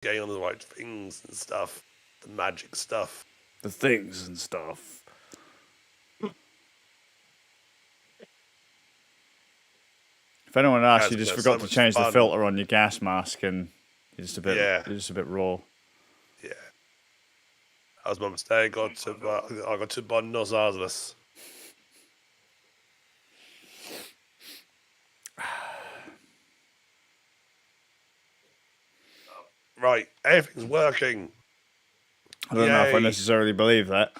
getting on the right things and stuff, the magic stuff. The things and stuff. If anyone asks, you just forgot to change the filter on your gas mask, and you're just a bit raw. Yeah, that was my mistake. I got to buy Nozalis. Right, everything's working. I don't know if I necessarily believe that.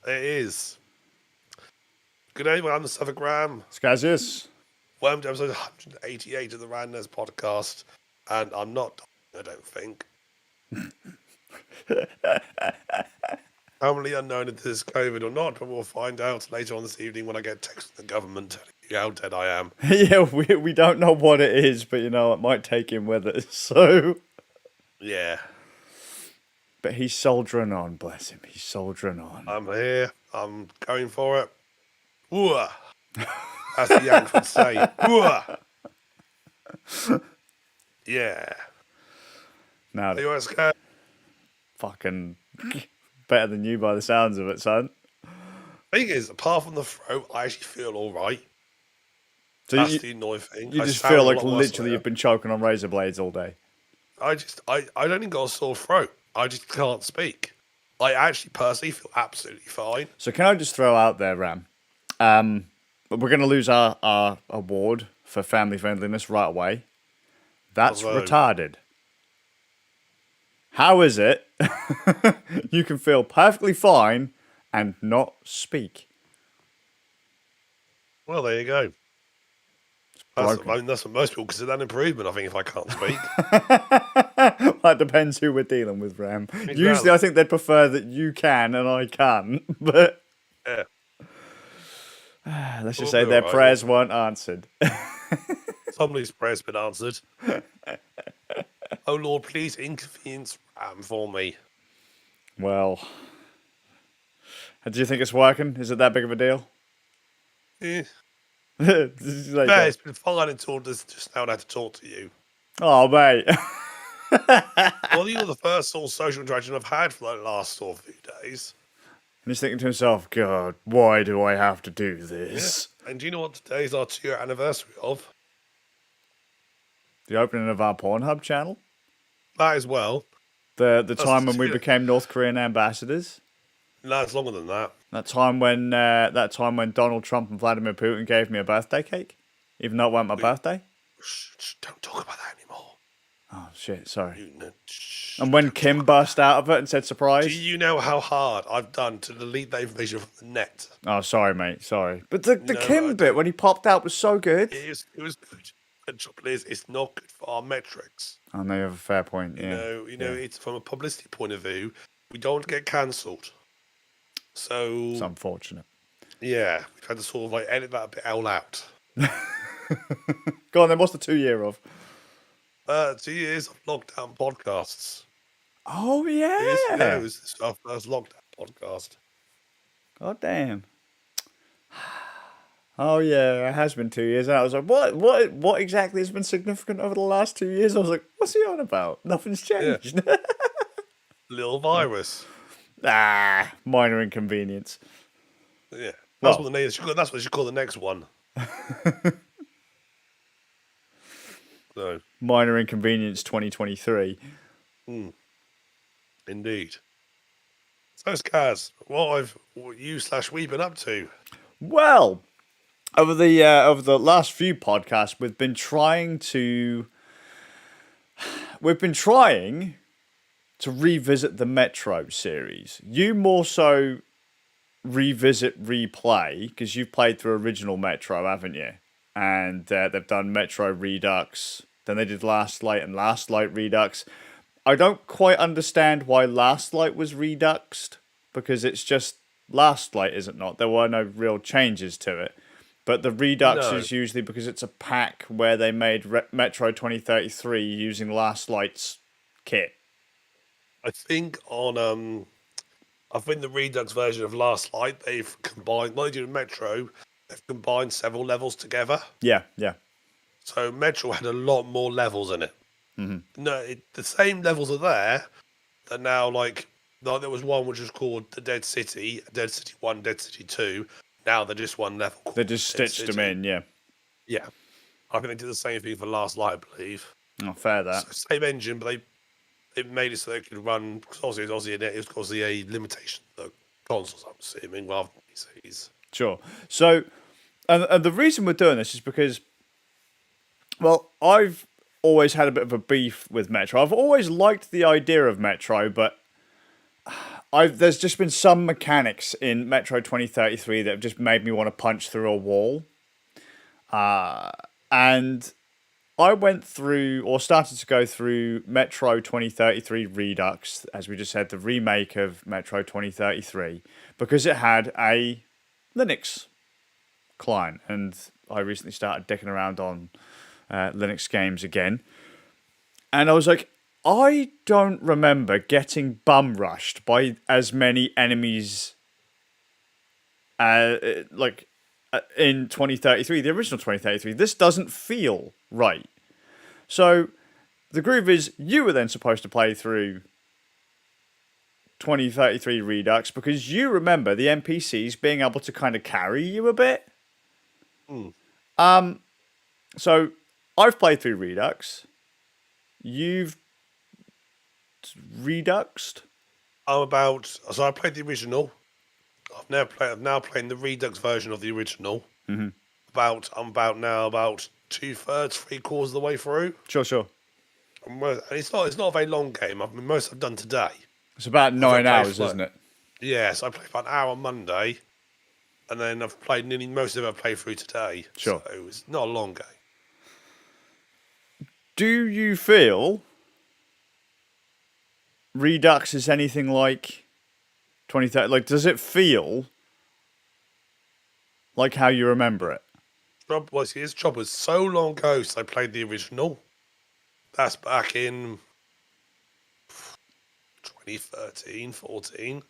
It is. Good day, I'm the Suffolkgram. Skazius. Welcome to episode 188 of the Randness podcast. And I'm not, I don't think. Currently unknown if this is COVID or not, but we'll find out later on this evening when I get text from the government telling you how dead I am. Yeah, we don't know what it is, but it might take him with us, so... Yeah. But he's soldiering on, bless him. He's soldiering on. I'm here. I'm going for it. Ooh. As the Yanks would say. Ooh. Yeah. Now, are you scared? Fucking better than you by the sounds of it, son. Thing is, apart from the throat, I actually feel all right. So that's the annoying thing. You just feel like literally you've been choking on razor blades all day. I don't even got a sore throat. I just can't speak. I actually personally feel absolutely fine. So can I just throw out there, Ram? We're going to lose our award for family friendliness right away. That's retarded. How is it you can feel perfectly fine and not speak? Well, there you go. That's what most people consider an improvement, I think, if I can't speak. That depends who we're dealing with, Ram. Exactly. Usually I think they'd prefer that you can and I can't, but... Yeah. Let's just say their prayers weren't answered. Somebody's prayer's been answered. Oh, Lord, please inconvenience Ram for me. Well... Do you think it's working? Is it that big of a deal? Yeah. It's been fine until just now I had to talk to you. Oh, mate. Well, you were the first sort of social interaction I've had for the last sort of few days. And he's thinking to himself, God, why do I have to do this? Yeah. And do you know what today's our 2-year anniversary of? The opening of our Pornhub channel? That as well. The time when we became North Korean ambassadors? No, it's longer than that. That time when Donald Trump and Vladimir Putin gave me a birthday cake, even though it wasn't my birthday. Shh, don't talk about that anymore. Oh shit, sorry. And when Kim burst out of it and said surprise. Do you know how hard I've done to delete that information from the net? Oh, sorry, mate. Sorry, but the Kim bit when he popped out was so good. It was good. The trouble is, it's not good for our metrics. I know you have a fair point. Yeah. You know, it's from a publicity point of view. We don't get cancelled. So it's unfortunate. Yeah, we've had to sort of like edit that bit all out. Go on then, what's the 2-year of? 2 years of lockdown podcasts. Oh yeah. It was our first lockdown podcast. God damn. Oh yeah, it has been 2 years. And I was like, what exactly has been significant over the last 2 years? I was like, what's he on about? Nothing's changed. Yeah. Little virus. Minor inconvenience. Yeah, that's what they should call the next one. So minor inconvenience 2023. Indeed. So, Skaz, what you/we been up to? Well, over the last few podcasts, we've been trying to revisit the Metro series. You more so replay, because you've played through original Metro, haven't you? And they've done Metro Redux. Then they did Last Light and Last Light Redux. I don't quite understand why Last Light was reduxed, because it's just Last Light, is it not? There were no real changes to it. But the Redux is usually because it's a pack where they made Metro 2033 using Last Light's kit. I think the Redux version of Last Light, they've combined, like they did in Metro, they've combined several levels together. Yeah. So Metro had a lot more levels in it. No, the same levels are there. They're now like there was one which was called the Dead City, Dead City 1, Dead City 2. Now they're just one level They called just Dead stitched them City. in, yeah. Yeah, I think they did the same thing for Last Light, I believe. Oh, fair that. So same engine, but they made it so they could run. Cause obviously it was obviously a limitation of the consoles, I'm assuming, rather than PCs. Sure. So, and the reason we're doing this is because, well, I've always had a bit of a beef with Metro. I've always liked the idea of Metro, but there's just been some mechanics in Metro 2033 that have just made me want to punch through a wall. And I went through, or started to go through, Metro 2033 Redux, as we just said, the remake of Metro 2033, because it had a Linux client. And I recently started dicking around on Linux games again. And I was like, I don't remember getting bum rushed by as many enemies in 2033, the original 2033. This doesn't feel right. So the groove is you were then supposed to play through 2033 Redux because you remember the NPCs being able to kind of carry you a bit. So I've played through Redux. You've Reduxed? So I played the original. I'm now playing the Redux version of the original. I'm about 2/3, 3/4 of the way through. Sure. And it's not a very long game. I mean, most I've done today. It's about 9 hours, isn't it? Yeah, so I played about an hour on Monday, and then I've played nearly most of it I've played through today. Sure. So it's not a long game. Do you feel Redux is anything like 2030? Like, does it feel like how you remember it? His job was so long ago since I played the original. That's back in 2013, 14.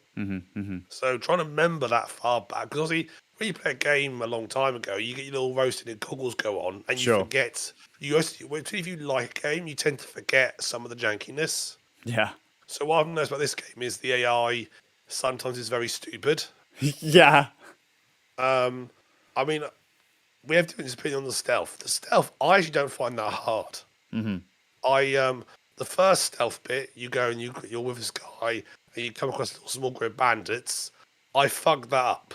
So trying to remember that far back, because obviously when you play a game a long time ago, you get your little roasted goggles go on, and you forget. If you like a game, you tend to forget some of the jankiness. Yeah. So what I've noticed about this game is the AI sometimes is very stupid. Yeah. I mean, we have different opinion on the stealth. The stealth, I actually don't find that hard. The first stealth bit, you go and you're with this guy, and you come across little small group of bandits. I fucked that up.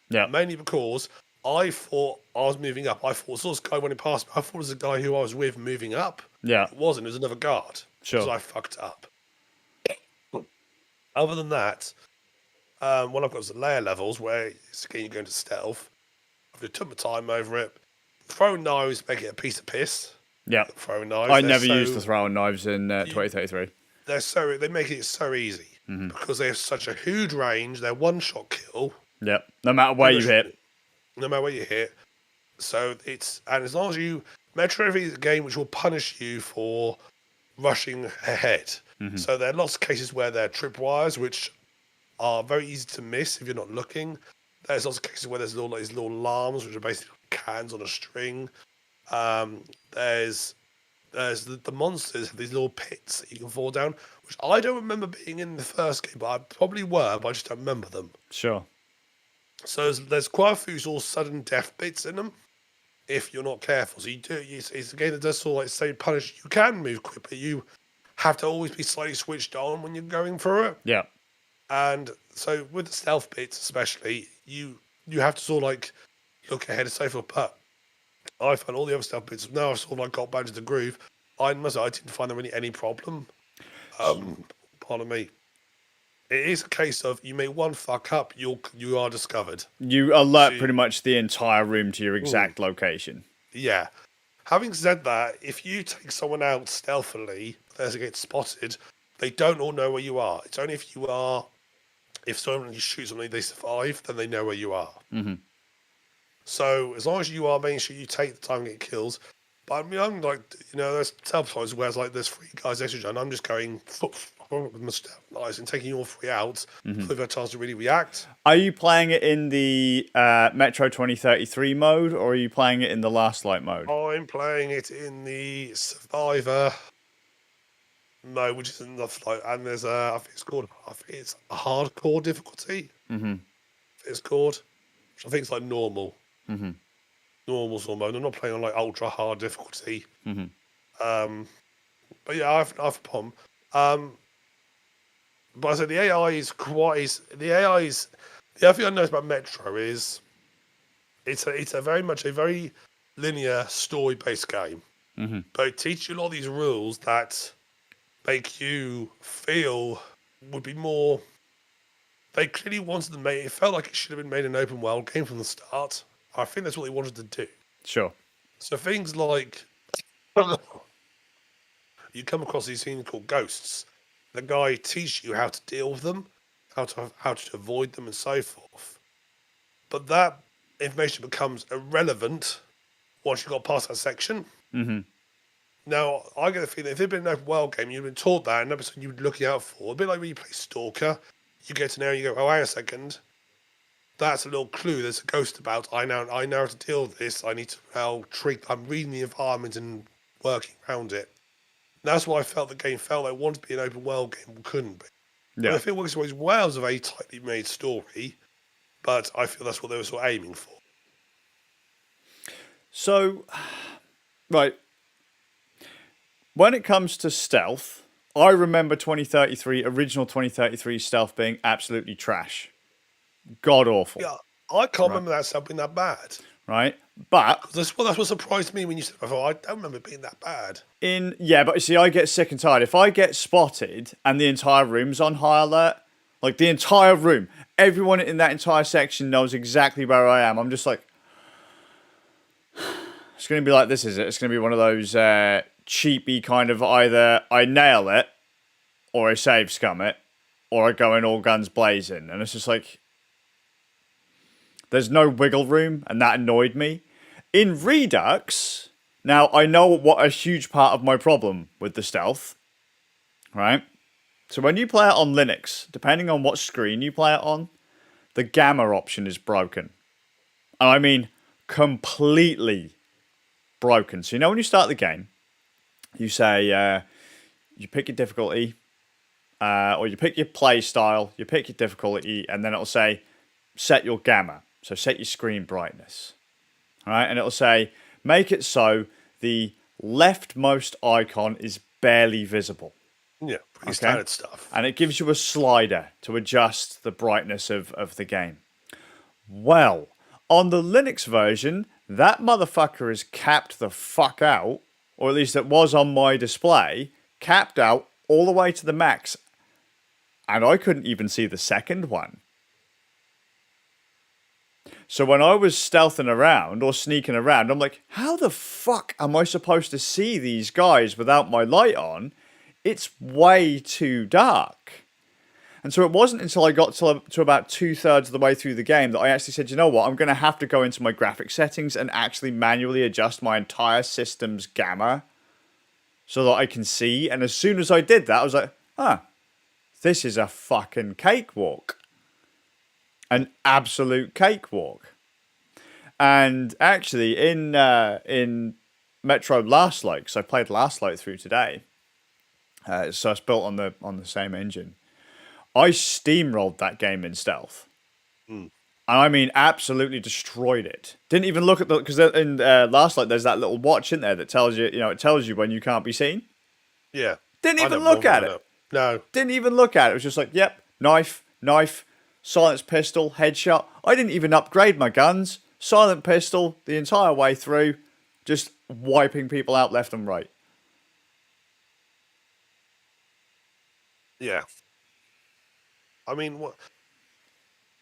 Yeah. Mainly because I thought I was moving up. I thought this guy when it passed me, I thought it was the guy who I was with moving up. Yeah. It wasn't. It was another guard. Sure. So I fucked up. Other than that, when I've got some layer levels where again you go into stealth, I've just took my time over it. Throwing knives make it a piece of piss. Yeah. Throwing knives. I never used the throwing knives in 2033. They make it so easy because they have such a huge range. They're one shot kill. Yep. No matter where you hit. No matter where you hit. So and as long as Metro is a game which will punish you for rushing ahead. So there are lots of cases where there are tripwires which are very easy to miss if you're not looking. There's lots of cases where there's these little alarms which are basically cans on a string. There's the monsters have these little pits that you can fall down, which I don't remember being in the first game, but I probably were, but I just don't remember them. Sure. So there's quite a few sort of sudden death bits in them if you're not careful. So it's a game that does sort of say punish. You can move quick, but you have to always be slightly switched on when you're going through it. Yeah. And so with the stealth bits especially, you have to sort of look ahead and so forth. But I found all the other stealth bits, now I've sort of got back to the groove, I didn't find there really any problem. Pardon me. It is a case of you make one fuck up, you are discovered. You alert pretty much the entire room to your exact location. Yeah. Having said that, if you take someone out stealthily, as they get spotted, they don't all know where you are. It's only if someone shoots somebody, they survive, then they know where you are. So as long as you are making sure you take the time to get kills, but I mean, I'm there's sometimes where it's there's 3 guys extra, and I'm just going with my stealth knives and taking all 3 out before they've had a chance to really react. Are you playing it in the Metro 2033 mode, or are you playing it in the Last Light mode? I'm playing it in the Survivor No, which is enough. Like, and there's a, I think it's a hardcore difficulty. Mm-hmm. It's called, which I think it's like normal, Mm-hmm. normal sort of mode. I'm not playing on like ultra hard difficulty. Mm-hmm. Um, but yeah, I've pom. Um, but I said the AI is quite. The AI is the other thing I noticed about Metro is it's a very much a very linear story based game, Mm-hmm. but it teaches you a lot of these rules that make you feel would be more. They clearly wanted to make it felt like it should have been made an open world game from the start. I think that's what they wanted to do. Sure. So things like you come across these things called ghosts. The guy teaches you how to deal with them, how to avoid them, and so forth. But that information becomes irrelevant once you got past that section. Mm-hmm. Now, I get the feeling if it'd been an open world game, you'd been taught that, and that was something you'd be looking out for. A bit like when you play Stalker, you get to know, you go, oh, hang a second, that's a little clue. There's a ghost about. I know how to deal with this. I need to trick. I'm reading the environment and working around it. And that's why I felt the game felt like it wanted to be an open world game, but couldn't be. Yeah. But I feel it works its way well as a very tightly made story, but I feel that's what they were sort of aiming for. So, right. When it comes to stealth, I remember original 2033 stealth being absolutely trash. God awful. Yeah, I can't remember that stuff being that bad. Right? But That's what surprised me when you said it before. I don't remember it being that bad. but you see, I get sick and tired. If I get spotted and the entire room's on high alert, like the entire room, everyone in that entire section knows exactly where I am. I'm just like, it's going to be like this, is it? It's going to be one of those cheapy kind of either I nail it or I save scum it or I go in all guns blazing. And it's just like, there's no wiggle room, and that annoyed me. In Redux, now I know what a huge part of my problem with the stealth, right? So when you play it on Linux, depending on what screen you play it on, the gamma option is broken. And I mean completely broken. So you know when you start the game, you say, you pick your difficulty, or you pick your play style, you pick your difficulty, and then it'll say, set your gamma. So set your screen brightness. All right, and it'll say, make it so the leftmost icon is barely visible. Yeah, pretty standard stuff. And it gives you a slider to adjust the brightness of the game. Well, on the Linux version, that motherfucker is capped the fuck out, or at least it was on my display, capped out all the way to the max. And I couldn't even see the second one. So when I was stealthing around or sneaking around, I'm like, how the fuck am I supposed to see these guys without my light on? It's way too dark. And so it wasn't until I got to about 2/3 of the way through the game that I actually said, you know what, I'm going to have to go into my graphic settings and actually manually adjust my entire system's gamma so that I can see. And as soon as I did that, I was like, this is a fucking cakewalk. An absolute cakewalk. And actually, in Metro Last Light, because I played Last Light through today, so it's built on the same engine. I steamrolled that game in stealth, and I mean absolutely destroyed it. Didn't even look at because in Last Light there's that little watch in there that tells you, it tells you when you can't be seen. Yeah. Didn't even look at it. No. Didn't even look at it. It was just like, yep, knife. Silenced pistol, headshot. I didn't even upgrade my guns. Silent pistol the entire way through, just wiping people out left and right. Yeah. I mean, what?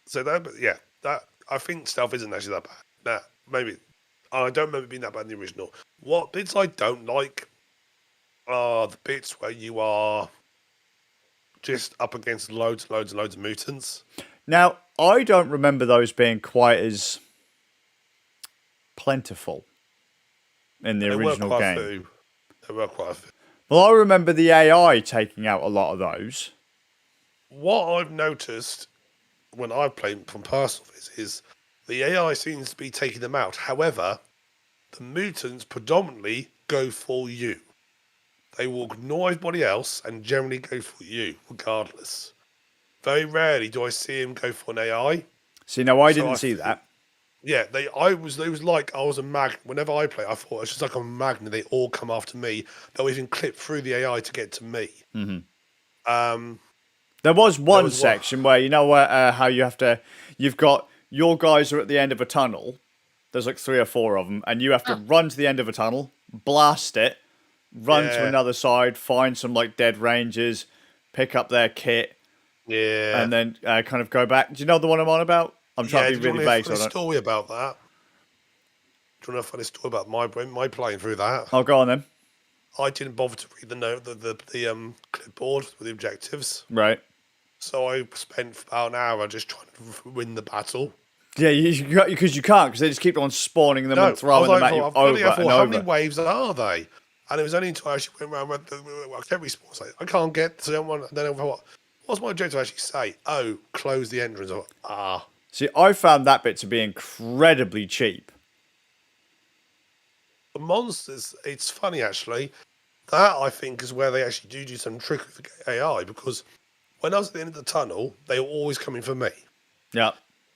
So that I think stealth isn't actually that bad. Nah, maybe. I don't remember it being that bad in the original. What bits I don't like are the bits where you are just up against loads and loads and loads of mutants. Now, I don't remember those being quite as plentiful in the original game. They were quite a few. Well, I remember the AI taking out a lot of those. What I've noticed when I've played from personal is the AI seems to be taking them out. However, the mutants predominantly go for you. they will ignore everybody else and generally go for you, regardless. Very rarely do I see him go for an AI. See, now I didn't see that. Yeah, it was like I was a magnet. Whenever I play, I thought it's just like a magnet. They all come after me. They'll even clip through the AI to get to me. There was one section where, you know, how you've got your guys are at the end of a tunnel. There's like 3 or 4 of them, and you have to run to the end of a tunnel, blast it, run to another side, find some like dead rangers, pick up their kit, and then kind of go back. Do you know the one I'm on about? I'm trying to be really vague. Do you want a story about that? Do you want a funny story about my playing through that? I'll go on then. I didn't bother to read the clipboard with the objectives. Right. So I spent about an hour just trying to win the battle. Yeah, because you can't, because they just keep on spawning them and throwing them at you over and over. How many waves are they? And it was only until I actually went around every spawn. I can't get to them. I don't know what's my objective actually say? Oh, close the entrance. See, I found that bit to be incredibly cheap. The monsters, it's funny actually. That I think is where they actually do some trick with the AI, because when I was at the end of the tunnel, they were always coming for me. Yeah.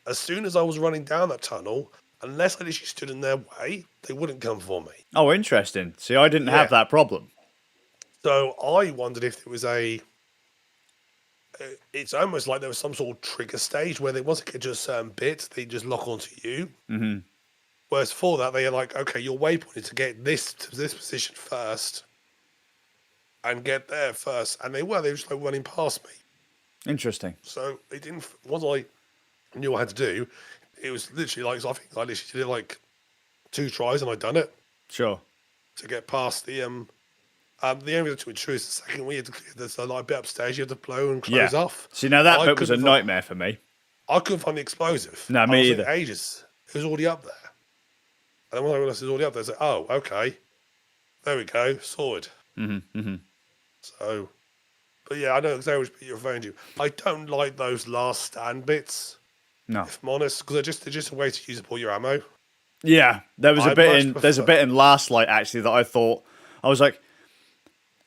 As soon as I was running down that tunnel, unless I literally stood in their way, they wouldn't come for me. Oh, interesting. See, I didn't have that problem. So I wondered if there was it's almost like there was some sort of trigger stage where they, once they get to a certain bit, they just lock onto you. Mm-hmm. Whereas for that, they are like, okay, your waypoint is to get this to this position first and get there first. And they were just like running past me. Interesting. So it didn't, once I knew what I had to do, it was literally like, I think I literally did it like 2 tries and I'd done it. Sure. To get past the only to true is the second we had to clear this like bit upstairs, you had to blow and close off. See, now that bit was a nightmare for me. I couldn't find the explosive. No, me either. Ages. It was already up there. And then when I realised it was already up there, I was like, oh, okay. There we go, sorted. So, but yeah, I know exactly which bit you're referring to. I don't like those last stand bits. No. If I'm honest, because they're just a way to use up all your ammo. Yeah, there's a bit in Last Light actually that I thought, I was like,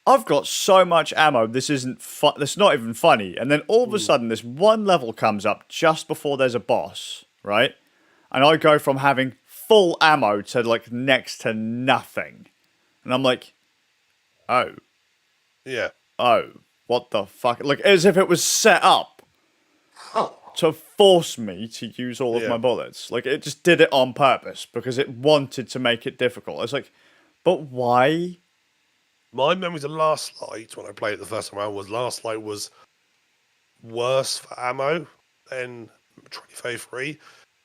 I've got so much ammo, this isn't that's not even funny. And then all of a sudden this one level comes up just before there's a boss, right? And I go from having full ammo to like next to nothing. And I'm like, oh. Yeah. Oh, what the fuck? Like, as if it was set up to force me to use all of my bullets. Like, it just did it on purpose because it wanted to make it difficult. It's like, but why? My memories of Last Light, when I played it the first time around, was Last Light was worse for ammo than 2033.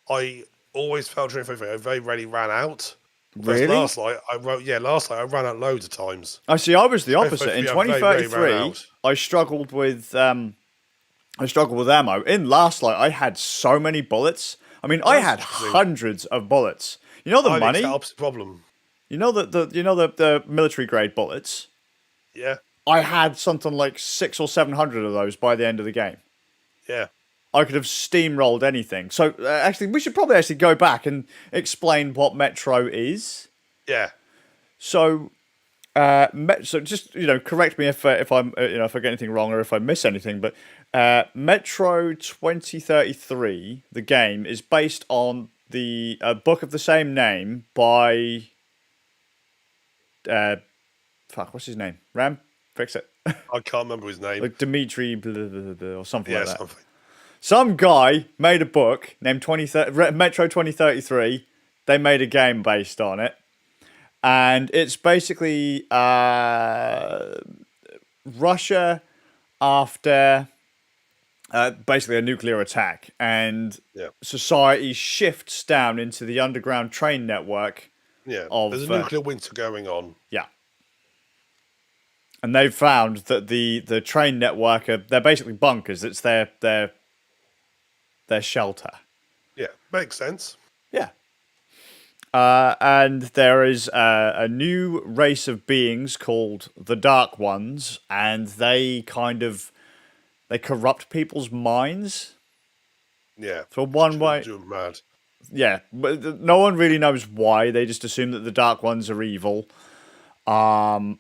I always felt 2033. I very rarely ran out. Really? Last Light, I ran out loads of times. I see. I was the opposite. In 2033, I struggled with ammo. In Last Light, I had so many bullets. I mean, I had hundreds of bullets. You know the money. It's the opposite problem. You know the military grade bullets. Yeah. I had something like 600 or 700 of those by the end of the game. Yeah. I could have steamrolled anything. So actually, we should probably go back and explain what Metro is. Yeah. So, so just correct me if I'm if I get anything wrong or if I miss anything. But Metro 2033, the game, is based on the book of the same name by what's his name? Fix it. I can't remember his name. Like Dimitri blah, blah, blah, blah, or something like that. Something. Some guy made a book named Metro 2033. They made a game based on it. And it's basically Russia after basically a nuclear attack. And society shifts down into the underground train network. Yeah, there's a nuclear winter going on. Yeah. And they've found that the train network they're basically bunkers. It's their shelter. Yeah, makes sense. Yeah. And there is a new race of beings called the Dark Ones, and they corrupt people's minds. Yeah. For one way. Mad. Yeah, but no one really knows why. They just assume that the Dark Ones are evil. But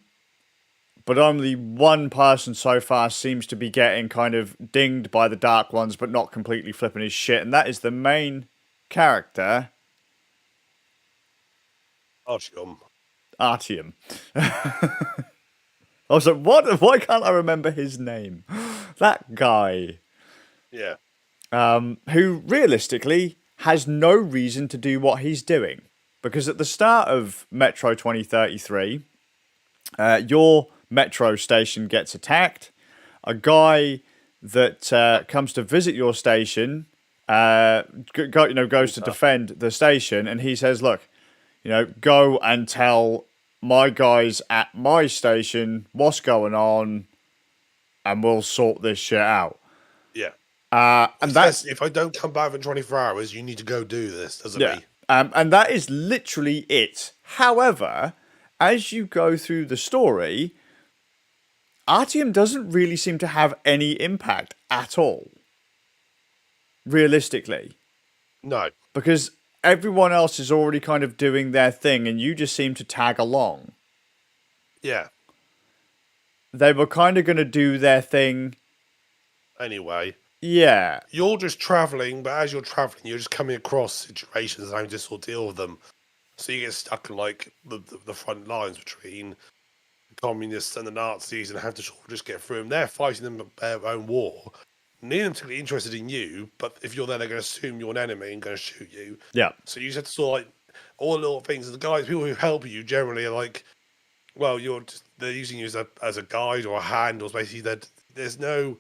but only one person so far seems to be getting kind of dinged by the Dark Ones, but not completely flipping his shit, and that is the main character, Artyom. I was like, what? Why can't I remember his name? That guy. Yeah. Who realistically has no reason to do what he's doing. Because at the start of Metro 2033, your metro station gets attacked. A guy that comes to visit your station goes to defend the station, and he says, look, go and tell my guys at my station what's going on, and we'll sort this shit out. Yeah. And that's if I don't come back in 24 hours, you need to go do this, doesn't he? And that is literally it. However, as you go through the story, Artyom doesn't really seem to have any impact at all. Realistically. No. Because everyone else is already kind of doing their thing, and you just seem to tag along. Yeah. They were kind of going to do their thing anyway. Yeah. You're just travelling, but as you're travelling, you're just coming across situations and having to sort of deal with them. So you get stuck in like the front lines between the communists and the Nazis and have to sort of just get through them. They're fighting them their own war. Neither of them particularly interested in you, but if you're there, they're going to assume you're an enemy and going to shoot you. Yeah. So you just have to sort of like all the little things. The guys, people who help you generally are like, well, they're using you as a guide or a hand, or basically there's no.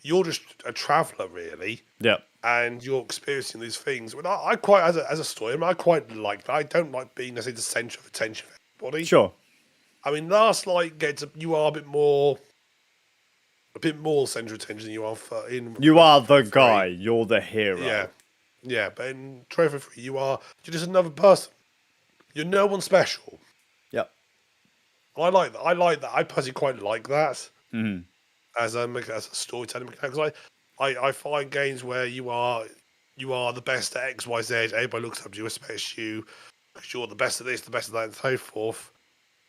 You're just a traveller, really. Yeah. And you're experiencing these things. Well, I quite, as a story, I quite like that. I don't like being, necessarily, the centre of attention for everybody. Sure. I mean, Last Light you are a bit more centre of attention than you are in. You are the guy. You're the hero. Yeah. Yeah, but in Trophy 3, you're just another person. You're no one special. Yep. I like that. I personally quite like that. Mm-hmm. As a storytelling mechanic, because I find games where you are the best at X, Y, Z, everybody looks up to you, respects you, because you're the best at this, the best at that, and so forth.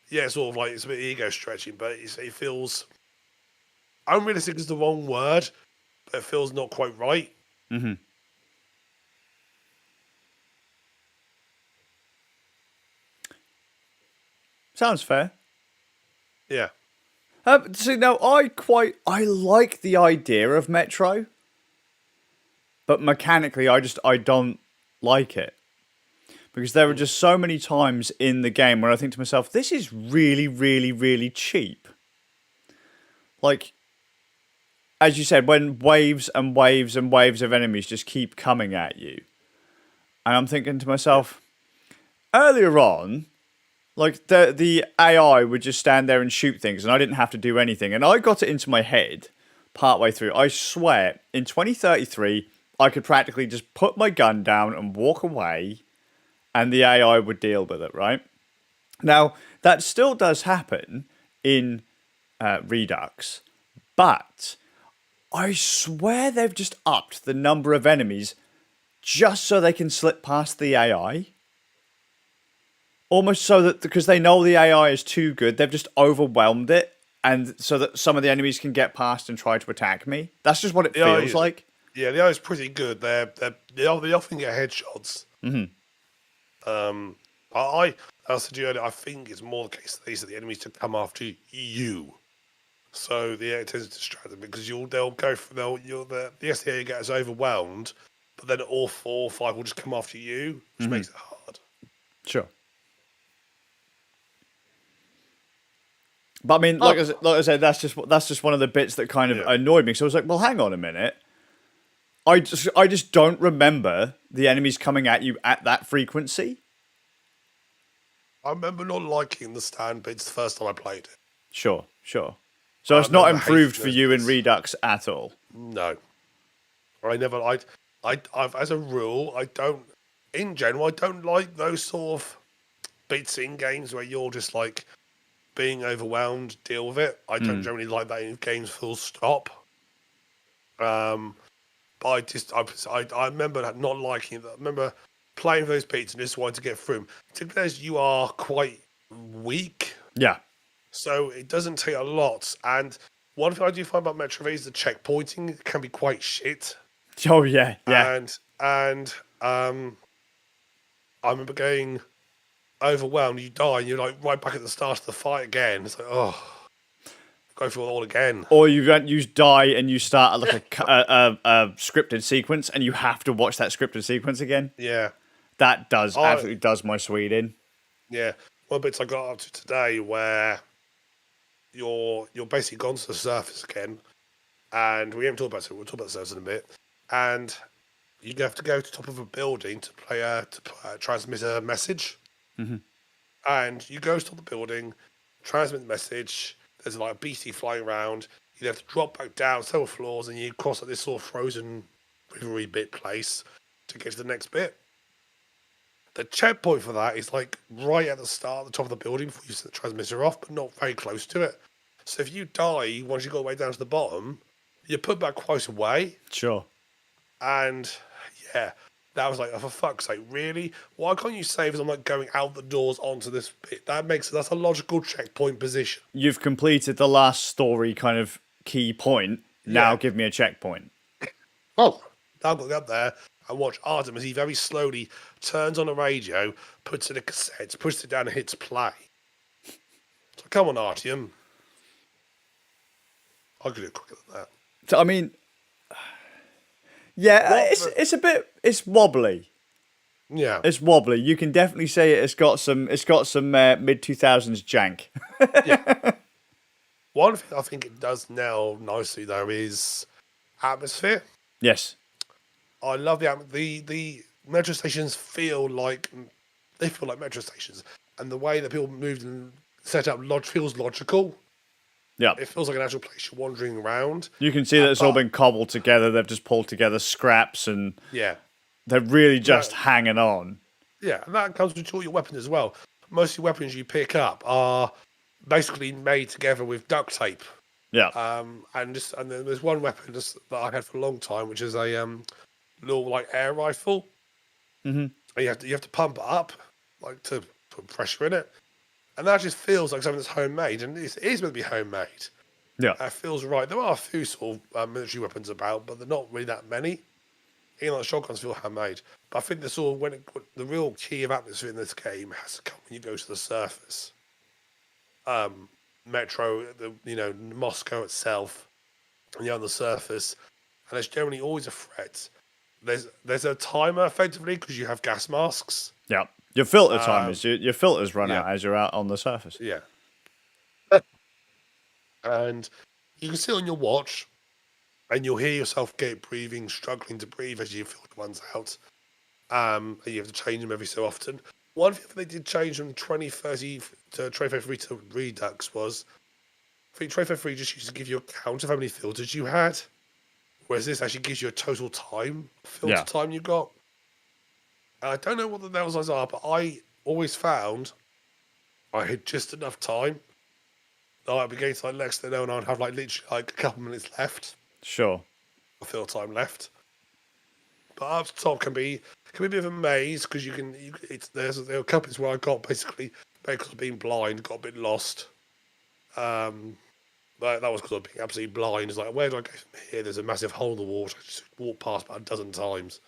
Yeah, it's sort of like, it's a bit ego stretching, but it feels unrealistic is the wrong word, but it feels not quite right. Mm-hmm. Sounds fair. Yeah. See, now I like the idea of Metro, but mechanically I don't like it. Because there are just so many times in the game where I think to myself, this is really, really, really cheap. Like, as you said, when waves and waves and waves of enemies just keep coming at you. And I'm thinking to myself, earlier on, like, the AI would just stand there and shoot things, and I didn't have to do anything. And I got it into my head partway through. I swear, in 2033, I could practically just put my gun down and walk away, and the AI would deal with it, right? Now, that still does happen in Redux, but I swear they've just upped the number of enemies just so they can slip past the AI. Almost so that, because they know the AI is too good, they've just overwhelmed it, and so that some of the enemies can get past and try to attack me. That's just what it feels like. Yeah, the AI is pretty good. They often get headshots. Mm-hmm. I said to you earlier, I think it's more the case that the enemies to come after you. So the AI tends to distract them because they'll go for the SDA gets overwhelmed, but then all 4 or 5 will just come after you, which makes it hard. Sure. But I mean, like I said, that's just one of the bits that kind of annoyed me. So I was like, well, hang on a minute. I just don't remember the enemies coming at you at that frequency. I remember not liking the stand bits the first time I played it. Sure. So it's not improved for you in Redux at all. No. I've as a rule, in general, I don't like those sort of bits in games where you're just like being overwhelmed, deal with it. I don't generally like that in games full stop. But I remember not liking it. I remember playing those beats and just wanting to get through them. Particularly as you are quite weak. Yeah. So it doesn't take a lot. And one thing I do find about Metroid is the checkpointing can be quite shit. Oh yeah, yeah. And I remember getting overwhelmed. You die, and you're like right back at the start of the fight again. It's like, oh, go through it all again. Or you die and you start like a scripted sequence, and you have to watch that scripted sequence again. Yeah, That absolutely does my sweet in. yeah. One bits I got up to today where you're basically gone to the surface again, and we haven't talked about it. We'll talk about the surface in a bit, and you have to go to the top of a building to transmit a message. Mm-hmm. And you go to the top of the building, transmit the message. There's like a beastie flying around. You have to drop back down several floors, and you cross like this sort of frozen rivery bit place to get to the next bit. The checkpoint for that is like right at the start, at the top of the building before you set the transmitter off, but not very close to it. So if you die once you go all the way down to the bottom, you're put back quite a way. Sure. And yeah, that was like, oh, for fuck's sake, really? Why can't you save as I'm like going out the doors onto this bit? That's a logical checkpoint position. You've completed the last story kind of key point. Now Yeah. give me a checkpoint. Oh, I've got to go up there and watch Artem as he very slowly turns on the radio, puts in a cassette, pushes it down and hits play. So come on, Artyom. I could do it quicker than that. So I mean, yeah, it's wobbly. Yeah. It's wobbly. You can definitely say it's got some mid 2000s jank. Yeah. One thing I think it does now nicely though is atmosphere. Yes. I love the metro stations feel like metro stations, and the way that people moved and set up feels logical. Yeah. It feels like an actual place you're wandering around. You can see that it's all been cobbled together. They've just pulled together scraps, and Yeah, they're really just hanging on. yeah, and that comes with all your weapons as well. Most of the weapons you pick up are basically made together with duct tape. Yeah. And then there's one weapon that I had for a long time, which is a little like air rifle. Mm-hmm. And you have to pump it up, like to put pressure in it, and that just feels like something that's homemade, and it is meant to be homemade. Yeah. It feels right. There are a few sort of military weapons about, but they're not really that many. Even like shotguns feel handmade, but I think the sort of the real key of atmosphere in this game has to come when you go to the surface. Metro, Moscow itself, and you're on the surface, and there's generally always a threat. There's a timer effectively because you have gas masks. Yeah. Your filter timers, your filters run out as you're out on the surface. Yeah. And you can sit on your watch, and you'll hear yourself struggling to breathe as your filter runs out. And you have to change them every so often. One thing they did change from 2030 to 2033 to Redux was, I think 2033 just used to give you a count of how many filters you had, whereas this actually gives you a total filter time you got. And I don't know what the levels are, but I always found I had just enough time. I'd be getting to like next thing, and I'd have like literally like a couple minutes left. Sure. Of filter time left. But up top can be a bit of a maze because there are couple where I got basically because of being blind, got a bit lost. That was because of being absolutely blind. It's like, where do I go from here? There's a massive hole in the wall which I just walked past about a dozen times.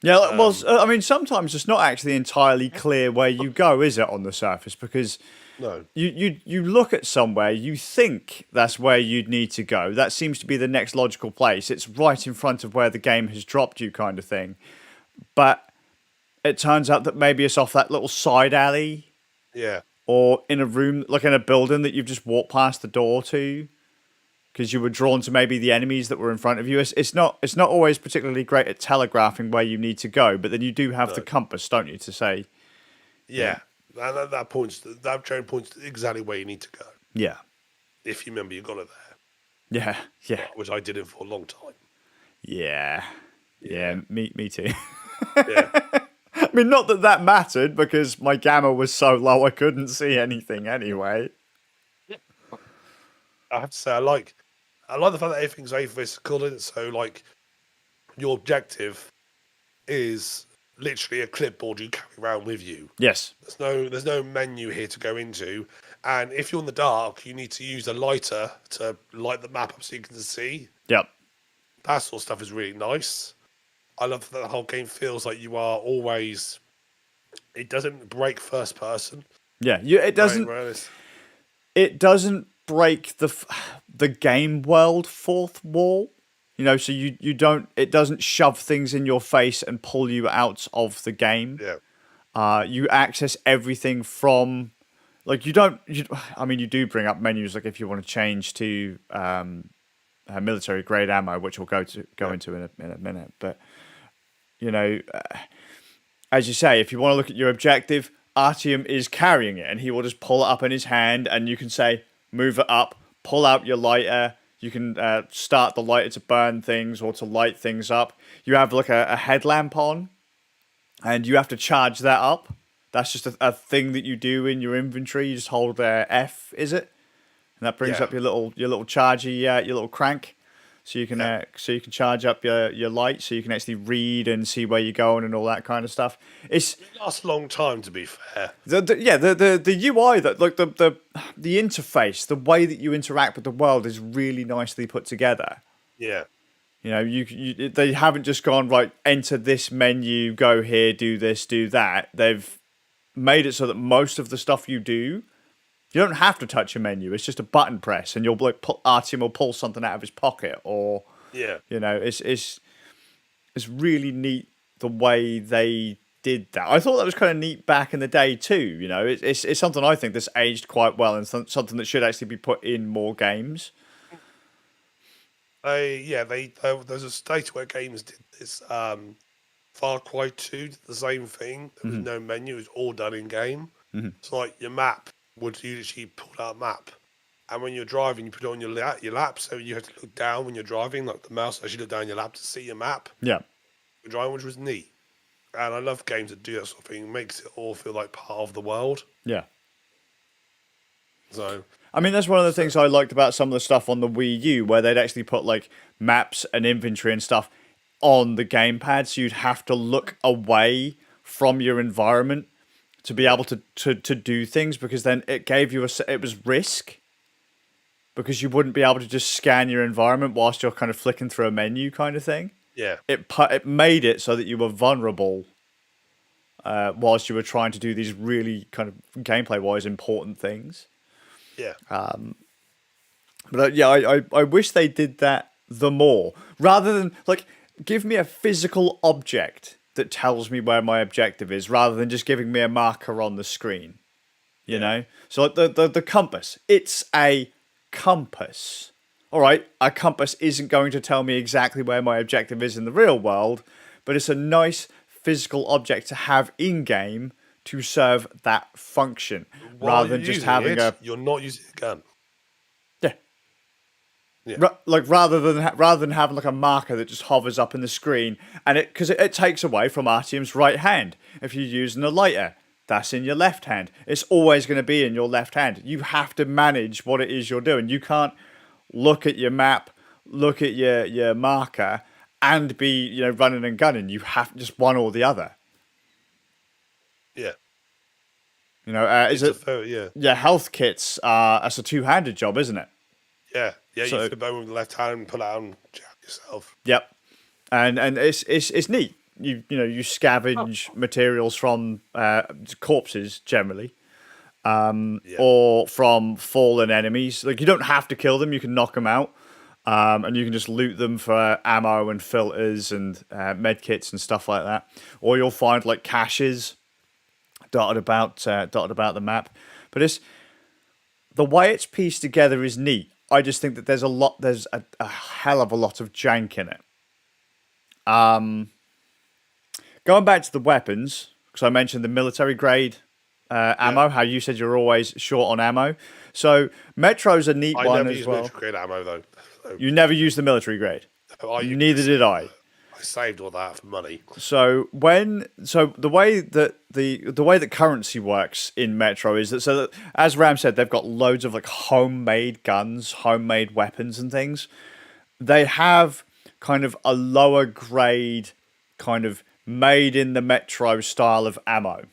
Yeah, well, I mean, sometimes it's not actually entirely clear where you go, is it, on the surface? Because no, you look at somewhere, you think that's where you'd need to go. That seems to be the next logical place. It's right in front of where the game has dropped you, kind of thing. But it turns out that maybe it's off that little side alley. Yeah. Or in a room, like in a building that you've just walked past the door to. Because you were drawn to maybe the enemies that were in front of you. It's not always particularly great at telegraphing where you need to go, but then you do have the compass, don't you, to say? Yeah, and that train points to exactly where you need to go. Yeah, if you remember, you got it there. Yeah. Which I did it for a long time. Yeah. Me too. Yeah. I mean, not that mattered because my gamma was so low I couldn't see anything anyway. I have to say, I like the fact that everything's very physical in it. So, like, your objective is literally a clipboard you carry around with you. Yes. There's no menu here to go into, And if you're in the dark, you need to use a lighter to light the map up so you can see. Yep. That sort of stuff is really nice. I love that the whole game feels like you are always. It doesn't break first person. Yeah. Right. It doesn't break the game world fourth wall. So you don't. It doesn't shove things in your face and pull you out of the game. Yeah. You access everything from, like, you don't. I mean, you do bring up menus, like if you want to change to military grade ammo, which we'll go into in a minute. But as you say, if you want to look at your objective, Artyom is carrying it, and he will just pull it up in his hand, and you can say, move it up, pull out your lighter. You can start the lighter to burn things or to light things up. You have like a headlamp on, and you have to charge that up. That's just a thing that you do in your inventory. You just hold F, is it? And that brings up your little charger, your little crank. So you can charge up your light, so you can actually read and see where you're going and all that kind of stuff. It lasts a long time, to be fair. The UI, that like the interface, the way that you interact with the world is really nicely put together. Yeah. They haven't just gone, right, enter this menu, go here, do this, do that. They've made it so that most of the stuff you do, you don't have to touch a menu. It's just a button press, and you'll like Artyom will pull something out of his pocket, or it's really neat the way they did that. I thought that was kind of neat back in the day too. It's something I think that's aged quite well, and something that should actually be put in more games. There's a state where games did this. Far Cry 2 did the same thing. There was no menu; it was all done in game. So like your map would usually pull out a map, and when you're driving, you put it on your lap, so you have to look down when you're driving. Like the mouse actually look down your lap to see your map. Yeah, you're driving, which was neat. And I love games that do that sort of thing. It makes it all feel like part of the world. Yeah. So I mean, that's one of the things I liked about some of the stuff on the Wii U, where they'd actually put like maps and inventory and stuff on the gamepad, so you'd have to look away from your environment to be able to do things, because then it gave you it was risk, because you wouldn't be able to just scan your environment whilst you're kind of flicking through a menu kind of thing. Yeah. It made it so that you were vulnerable whilst you were trying to do these really kind of gameplay-wise important things. Yeah. But I wish they did that the more, rather than like give me a physical object that tells me where my objective is, rather than just giving me a marker on the screen. You know? So like the compass, it's a compass. All right, a compass isn't going to tell me exactly where my objective is in the real world, but it's a nice physical object to have in game to serve that function, rather than just having you're not using a gun. Yeah. Rather than having like a marker that just hovers up in the screen, and because it takes away from Artyom's right hand. If you're using a lighter, that's in your left hand. It's always going to be in your left hand. You have to manage what it is you're doing. You can't look at your map, look at your marker, and be running and gunning. You have just one or the other. Yeah. Health kits that's a two-handed job, isn't it? Yeah. Yeah, so, you flip over with the left hand and pull out and jab yourself. Yep. And it's neat. You scavenge materials from corpses generally. Or from fallen enemies. Like, you don't have to kill them, you can knock them out. And you can just loot them for ammo and filters and med kits and stuff like that. Or you'll find like caches dotted about the map. But the way it's pieced together is neat. I just think that there's a hell of a lot of jank in it. Going back to the weapons, because I mentioned the military grade ammo, how you said you're always short on ammo. So Metro's a neat one as well. I never use military grade ammo though. So. You never use the military grade. Neither did I. I saved all that for money. So the way that currency works in Metro is that as Ram said, they've got loads of like homemade guns, homemade weapons and things. They have kind of a lower grade, kind of made in the Metro style of ammo.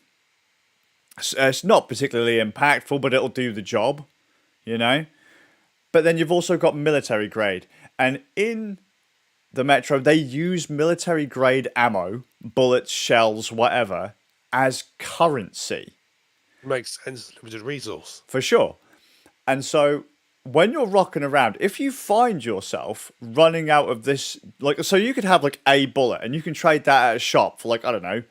It's not particularly impactful, but it'll do the job, you know? But then you've also got military grade. And in the Metro, they use military grade ammo, bullets, shells, whatever, as currency. Makes sense. Limited resource. For sure. And so when you're rocking around, if you find yourself running out of this, like, so you could have like a bullet and you can trade that at a shop for like, I don't know,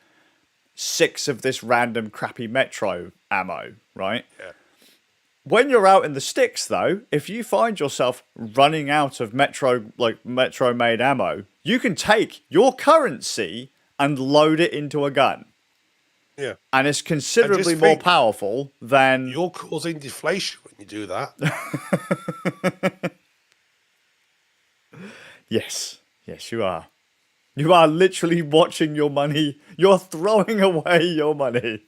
6 of this random crappy Metro ammo, right? Yeah. When you're out in the sticks, though, if you find yourself running out of Metro made ammo, you can take your currency and load it into a gun. Yeah. And it's considerably more powerful than... You're causing deflation when you do that. Yes. Yes, you are. You are literally watching your money. You're throwing away your money.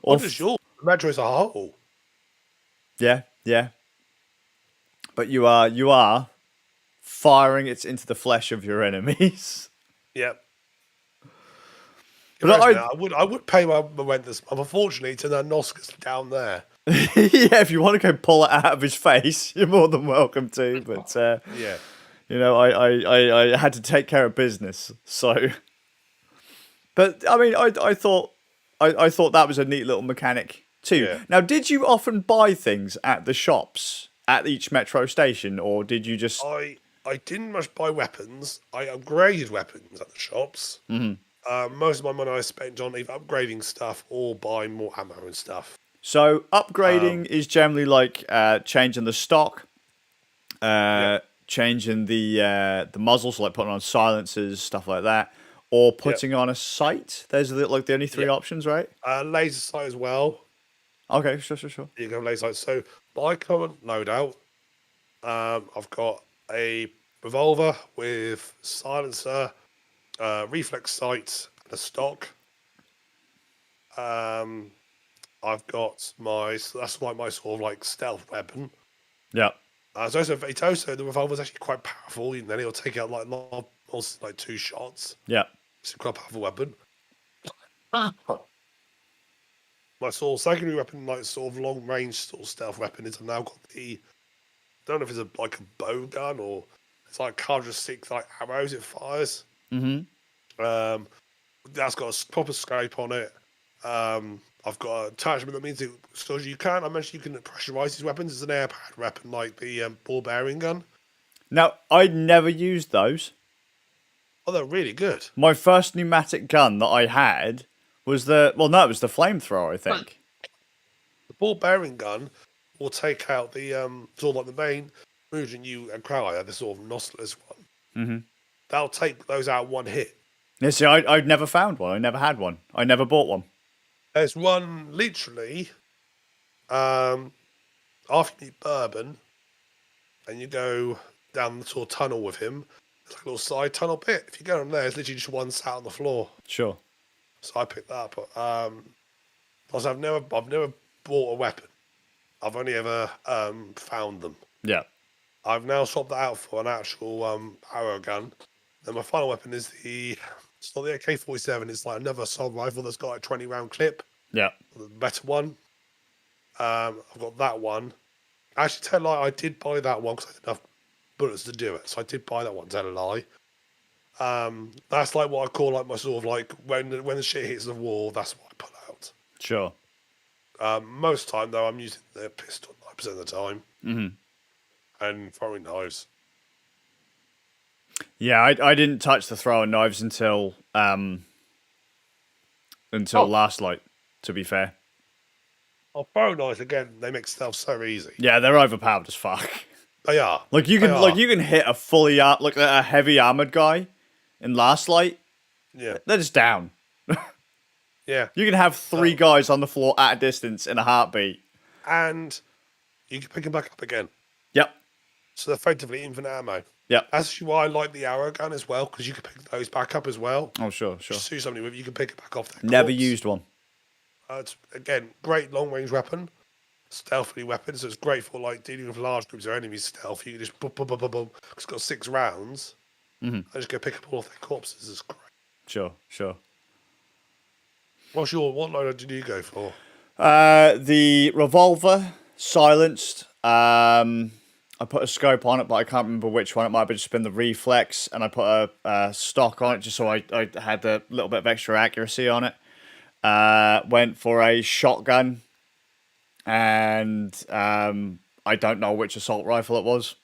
What is your Metro as a whole? Yeah, yeah. But you are firing it into the flesh of your enemies. Yep. But I would pay my rent this month. Unfortunately, to that Noscas down there. Yeah, if you want to go pull it out of his face, you're more than welcome to. But yeah, you know, I had to take care of business, so. But I mean, I thought that was a neat little mechanic too. Yeah. Now, did you often buy things at the shops at each Metro station, or did you just? I didn't much buy weapons. I upgraded weapons at the shops. Mm-hmm. Most of my money I spent on either upgrading stuff or buying more ammo and stuff. So upgrading is generally like changing the stock, changing the muzzles, like putting on silencers, stuff like that, or putting on a sight. Those are the only 3 options, right? Laser sight as well. Okay, sure. You can have laser sight. So my current loadout, I've got a revolver with silencer, reflex sight, and a stock. I've got that's like my sort of like stealth weapon. Yeah. It's also the revolver's actually quite powerful. And then it'll take out like 2 shots. Yeah. It's a quite powerful weapon. My sort of secondary weapon, like sort of long range sort of stealth weapon, is I've now got I don't know if it's like a bow gun or it's like cartridge 6 like arrows it fires. Mm-hmm. That's got a proper scope on it. I've got an attachment that means I mentioned you can pressurize these weapons. It's an air powered weapon like the ball bearing gun. Now, I'd never used those. Oh, they're really good. My first pneumatic gun that I had was it was the flamethrower, I think. The ball bearing gun will take out the sort of like the main moving you and crowd, the sort of nozzleless one. Mm-hmm. That'll take those out one hit. Yeah, see, I'd never found one. I never had one. I never bought one. There's one literally after you meet Bourbon and you go down the sort of tunnel with him. There's like a little side tunnel bit. If you go in there, it's literally just one sat on the floor. Sure. So I picked that up. Because I've never bought a weapon. I've only ever found them. Yeah. I've now swapped that out for an actual arrow gun. And my final weapon is it's not the AK-47. It's like another assault rifle that's got a 20-round clip. Yeah. The better one. I've got that one. Actually, I did buy that one because I didn't have bullets to do it. So I did buy that one, tell a lie. That's like what I call like my sort of like when the shit hits the wall, that's what I pull out. Sure. Most time though, I'm using the pistol 9% of the time. Mm-hmm. And throwing knives. Yeah, I didn't touch the throwing knives until last light, to be fair. Oh, throwing knives again, they make stealth so easy. Yeah, they're overpowered as fuck. They are. Like you can hit a heavy armored guy in last light. Yeah. They're just down. Yeah. You can have 3 guys on the floor at a distance in a heartbeat. And you can pick them back up again. Yep. So they're effectively infinite ammo. Yep. That's actually why I like the arrow gun as well, because you can pick those back up as well. Oh, sure. Just shoot somebody with it, you can pick it back off their Never corpse. used one. It's, again, great long-range weapon. Stealthy weapon, so it's great for like dealing with large groups of enemies stealth. You can just boom, boom, boom, boom, boom. It's got 6 rounds. Mm-hmm. I just go pick up all of their corpses. It's great. Sure. What loader did you go for? The revolver, silenced. I put a scope on it, but I can't remember which one. It might have just been the reflex, and I put a stock on it just so I had a little bit of extra accuracy on it. Went for a shotgun, and I don't know which assault rifle it was.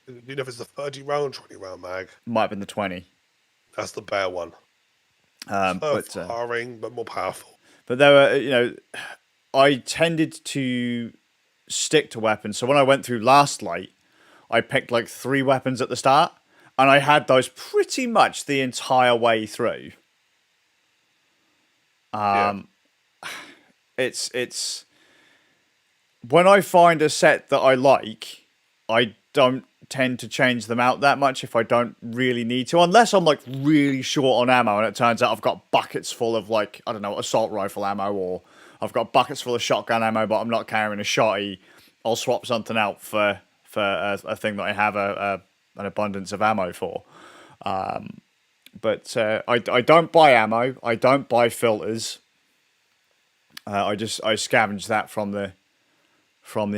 Do you know if it's the 30 round, 20 round mag? Might have been the 20. That's the bear one. But Firing, but more powerful. But there were, I tended to stick to weapons. So when I went through Last Light, I picked like 3 weapons at the start, and I had those pretty much the entire way through. It's when I find a set that I like, I don't tend to change them out that much if I don't really need to, unless I'm like really short on ammo and it turns out I've got buckets full of like, I don't know, assault rifle ammo, or I've got buckets full of shotgun ammo but I'm not carrying a shotty. I'll swap something out for a thing that I have an abundance of ammo for. But I don't buy ammo, I don't buy filters. I scavenge that from the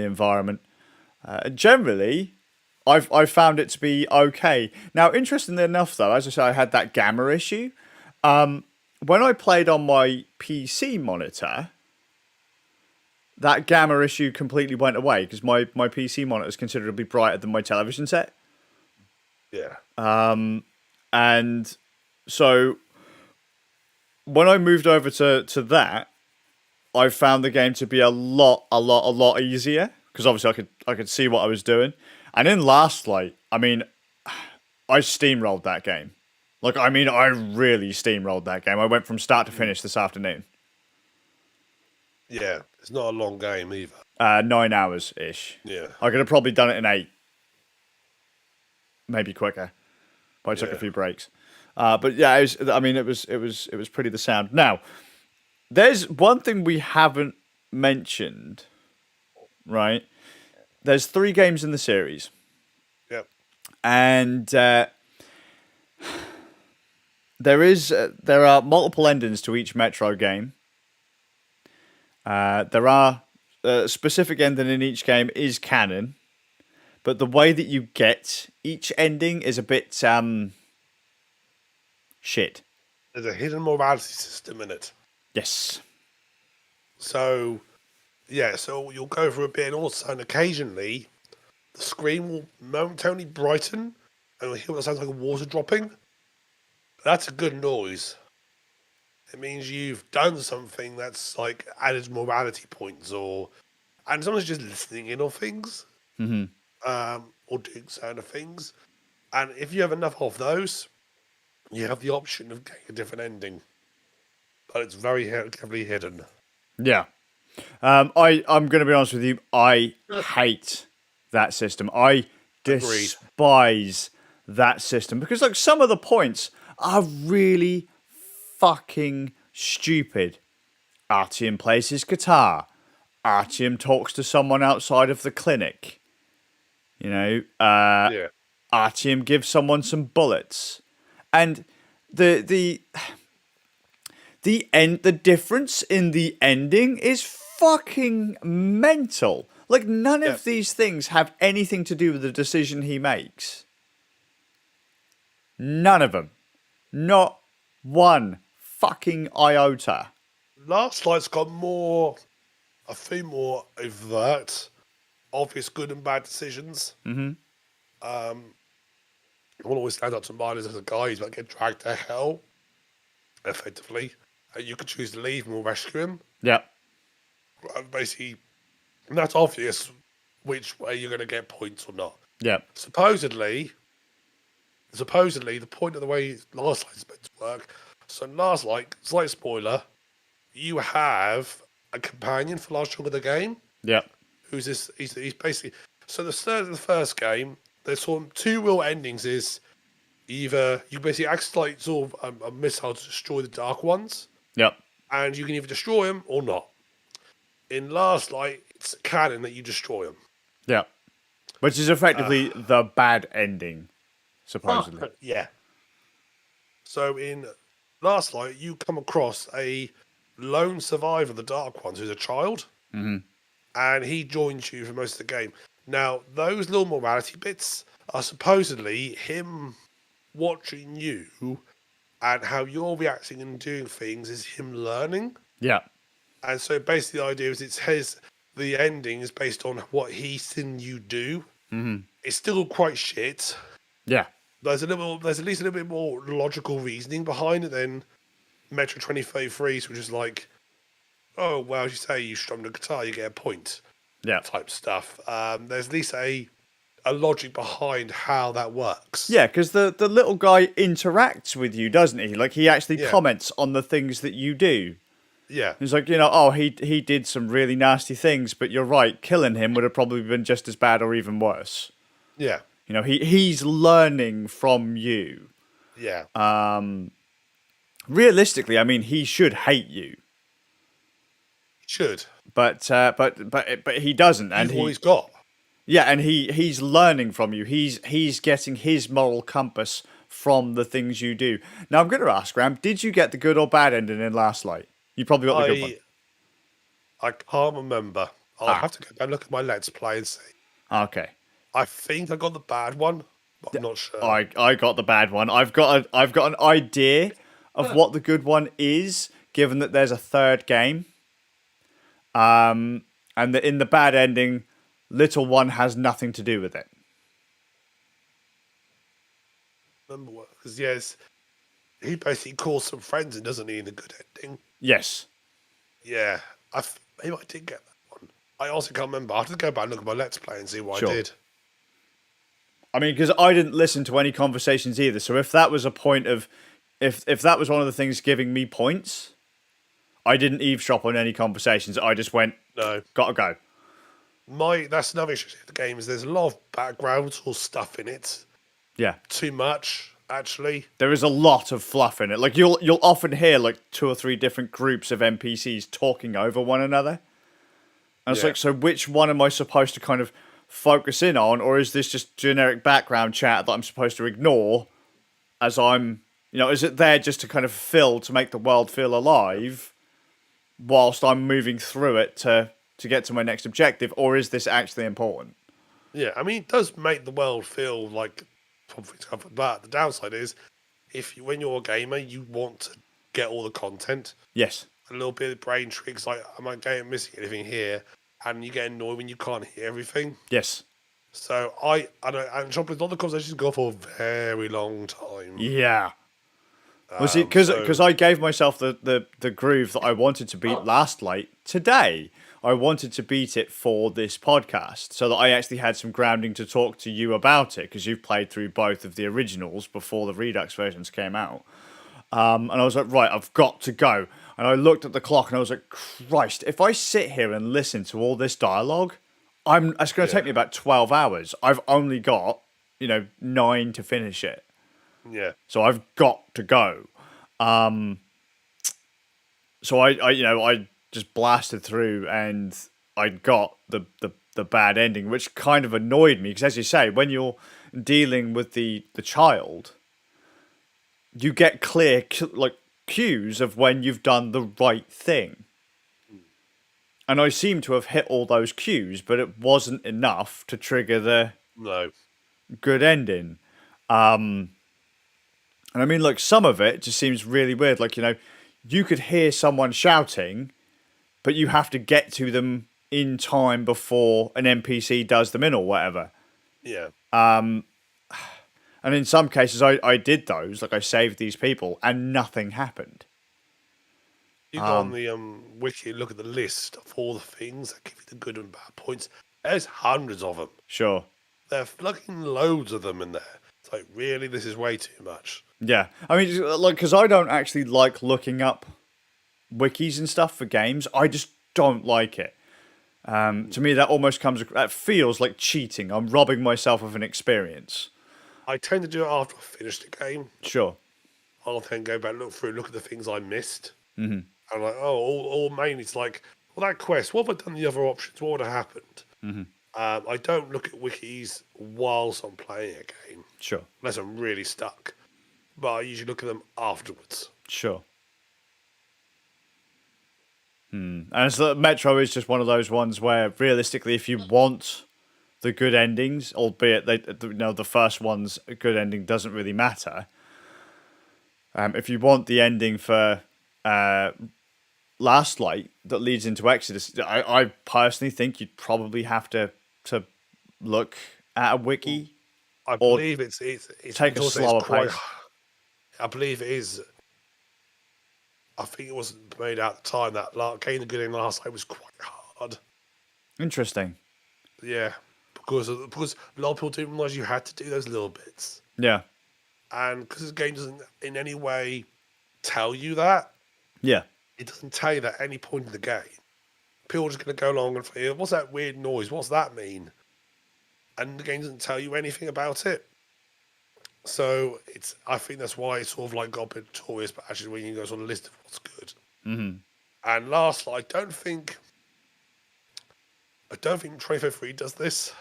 environment. Generally, I've found it to be okay. Now, interestingly enough, though, as I said, I had that gamma issue. When I played on my PC monitor, that gamma issue completely went away because my PC monitor is considerably brighter than my television set. Yeah. And so when I moved over to that, I found the game to be a lot easier because obviously I could see what I was doing. And in Last Light, I mean, I steamrolled that game. I really steamrolled that game. I went from start to finish this afternoon. Yeah, it's not a long game either. 9 hours ish. Yeah, I could have probably done it in 8, maybe quicker. But I took a few breaks. But yeah, it was pretty the sound. Now, there's one thing we haven't mentioned, right? There's 3 games in the series. Yep. And there are multiple endings to each Metro game. There are a specific ending in each game is canon, but the way that you get each ending is a bit shit. There's a hidden morality system in it. Yes. So, yeah, so you'll go for a bit, and also, and occasionally, the screen will momentarily brighten, and you'll hear what sounds like water dropping. That's a good noise. It means you've done something that's like added morality points, and sometimes just listening in on things, or doing certain things. And if you have enough of those, you have the option of getting a different ending, but it's very heavily hidden. Yeah. I'm going to be honest with you. I hate that system. I despise that system because some of the points are really fucking stupid. Artyom plays his guitar. Artyom talks to someone outside of the clinic. Artyom gives someone some bullets. And the difference in the ending is fucking mental. None of these things have anything to do with the decision he makes. None of them. Not one fucking iota. Last Light's got a few more overt, obvious good and bad decisions. One always stands out to mind as a guy who's about to get dragged to hell, effectively. You could choose to leave him or rescue him. Yeah. Basically, and that's obvious which way you're going to get points or not. Yeah. Supposedly, the point of the way Last Light's meant to work. So Last Light, slight spoiler, you have a companion for large chunk of the game. Yeah. Who's this? He's basically. So the start of the first game, there's sort of 2 real endings. Is either you basically activate sort of a missile to destroy the Dark Ones. Yep. And you can either destroy them or not. In Last Light, it's canon that you destroy them. Yeah. Which is effectively the bad ending, supposedly. Yeah. So in Last Light, you come across a lone survivor of the Dark Ones who's a child, and he joins you for most of the game. Now, those little morality bits are supposedly him watching you, and how you're reacting and doing things is him learning. Yeah. And so basically, the idea is the ending is based on what he's seen you do. It's still quite shit. Yeah. There's at least a little bit more logical reasoning behind it than Metro 2033's, which is like, oh, well, as you say, you strummed a guitar, you get a point Yeah. type stuff. There's at least a logic behind how that works. Yeah, because the little guy interacts with you, doesn't he? Like, he actually Yeah. comments on the things that you do. Yeah. He's like, oh, he did some really nasty things, but you're right, killing him would have probably been just as bad or even worse. Yeah. He's learning from you. Yeah. Realistically, I mean, he should hate you, Should. but he doesn't, and You've always got. yeah, and he's learning from you. He's getting his moral compass from the things you do. Now, I'm going to ask, Graham, did you get the good or bad ending in Last Light? You probably got the good one. I can't remember. I'll have to go back and look at my Let's Play and see. Okay. I think I got the bad one, but I'm not sure. I got the bad one. I've got an idea of what the good one is, given that there's a third game. And that in the bad ending, little one has nothing to do with it. Remember what? Because yes, he basically calls some friends and doesn't he in the good ending. Yes. Yeah, maybe I did get that one. I also can't remember. I have to go back and look at my Let's Play and see what Sure. I did. I mean, because I didn't listen to any conversations either. So if that was a point of, if that was one of the things giving me points, I didn't eavesdrop on any conversations. I just went, No. gotta go. That's another issue with the game is there's a lot of background or stuff in it. Yeah. Too much, actually. There is a lot of fluff in it. Like you'll often hear like 2 or 3 different groups of NPCs talking over one another. And it's like, so which one am I supposed to kind of focus in on, or is this just generic background chat that I'm supposed to ignore as I'm, is it there just to kind of to make the world feel alive whilst I'm moving through it to get to my next objective, or is this actually important? Yeah, I mean, it does make the world feel like something's covered, but the downside is when you're a gamer, you want to get all the content. Yes. A little bit of brain tricks, like, am I missing anything here? And you get annoyed when you can't hear everything. Yes. So I know, and sometimes all the conversations go for a very long time. Yeah. Well, see, because I gave myself the groove that I wanted to beat Last Light today. I wanted to beat it for this podcast so that I actually had some grounding to talk to you about it, because you've played through both of the originals before the Redux versions came out. And I was like, right, I've got to go. And I looked at the clock and I was like, Christ, if I sit here and listen to all this dialogue, it's going to take me about 12 hours. I've only got, 9 to finish it. Yeah. So I've got to go. So I just blasted through and I got the bad ending, which kind of annoyed me because, as you say, when you're dealing with the child, you get clear cues of when you've done the right thing. And I seem to have hit all those cues, but it wasn't enough to trigger the good ending. And I mean, some of it just seems really weird. You could hear someone shouting, but you have to get to them in time before an NPC does them in or whatever. Yeah. And in some cases, I did those. I saved these people, and nothing happened. You go on the wiki, look at the list of all the things that give you the good and bad points. There's hundreds of them. Sure. There are fucking loads of them in there. It's like, really, this is way too much. Yeah. I mean, because I don't actually like looking up wikis and stuff for games. I just don't like it. To me, that feels like cheating. I'm robbing myself of an experience. I tend to do it after I finish the game. Sure. I'll then go back, look at the things I missed. Mm-hmm. And all mainly it's like, well, that quest, what have I done the other options? What would have happened? Mm-hmm. I don't look at wikis whilst I'm playing a game. Sure. Unless I'm really stuck. But I usually look at them afterwards. Sure. And so Metro is just one of those ones where, realistically, if you want the good endings, albeit the first one's good ending doesn't really matter. If you want the ending for Last Light that leads into Exodus, I personally think you'd probably have to look at a wiki. I believe it's take a slower pace. I believe it is. I think it was made at the time that getting the good in Last Light was quite hard. Interesting. Yeah, because a lot of people didn't realize you had to do those little bits. Yeah. And because the game doesn't in any way tell you that. Yeah. It doesn't tell you that at any point in the game. People are just going to go along and say, what's that weird noise? What's that mean? And the game doesn't tell you anything about it. So I think that's why it's sort of like got a bit notorious, but actually when you go on a list of what's good. Mm-hmm. And lastly, I don't think 2053 does this.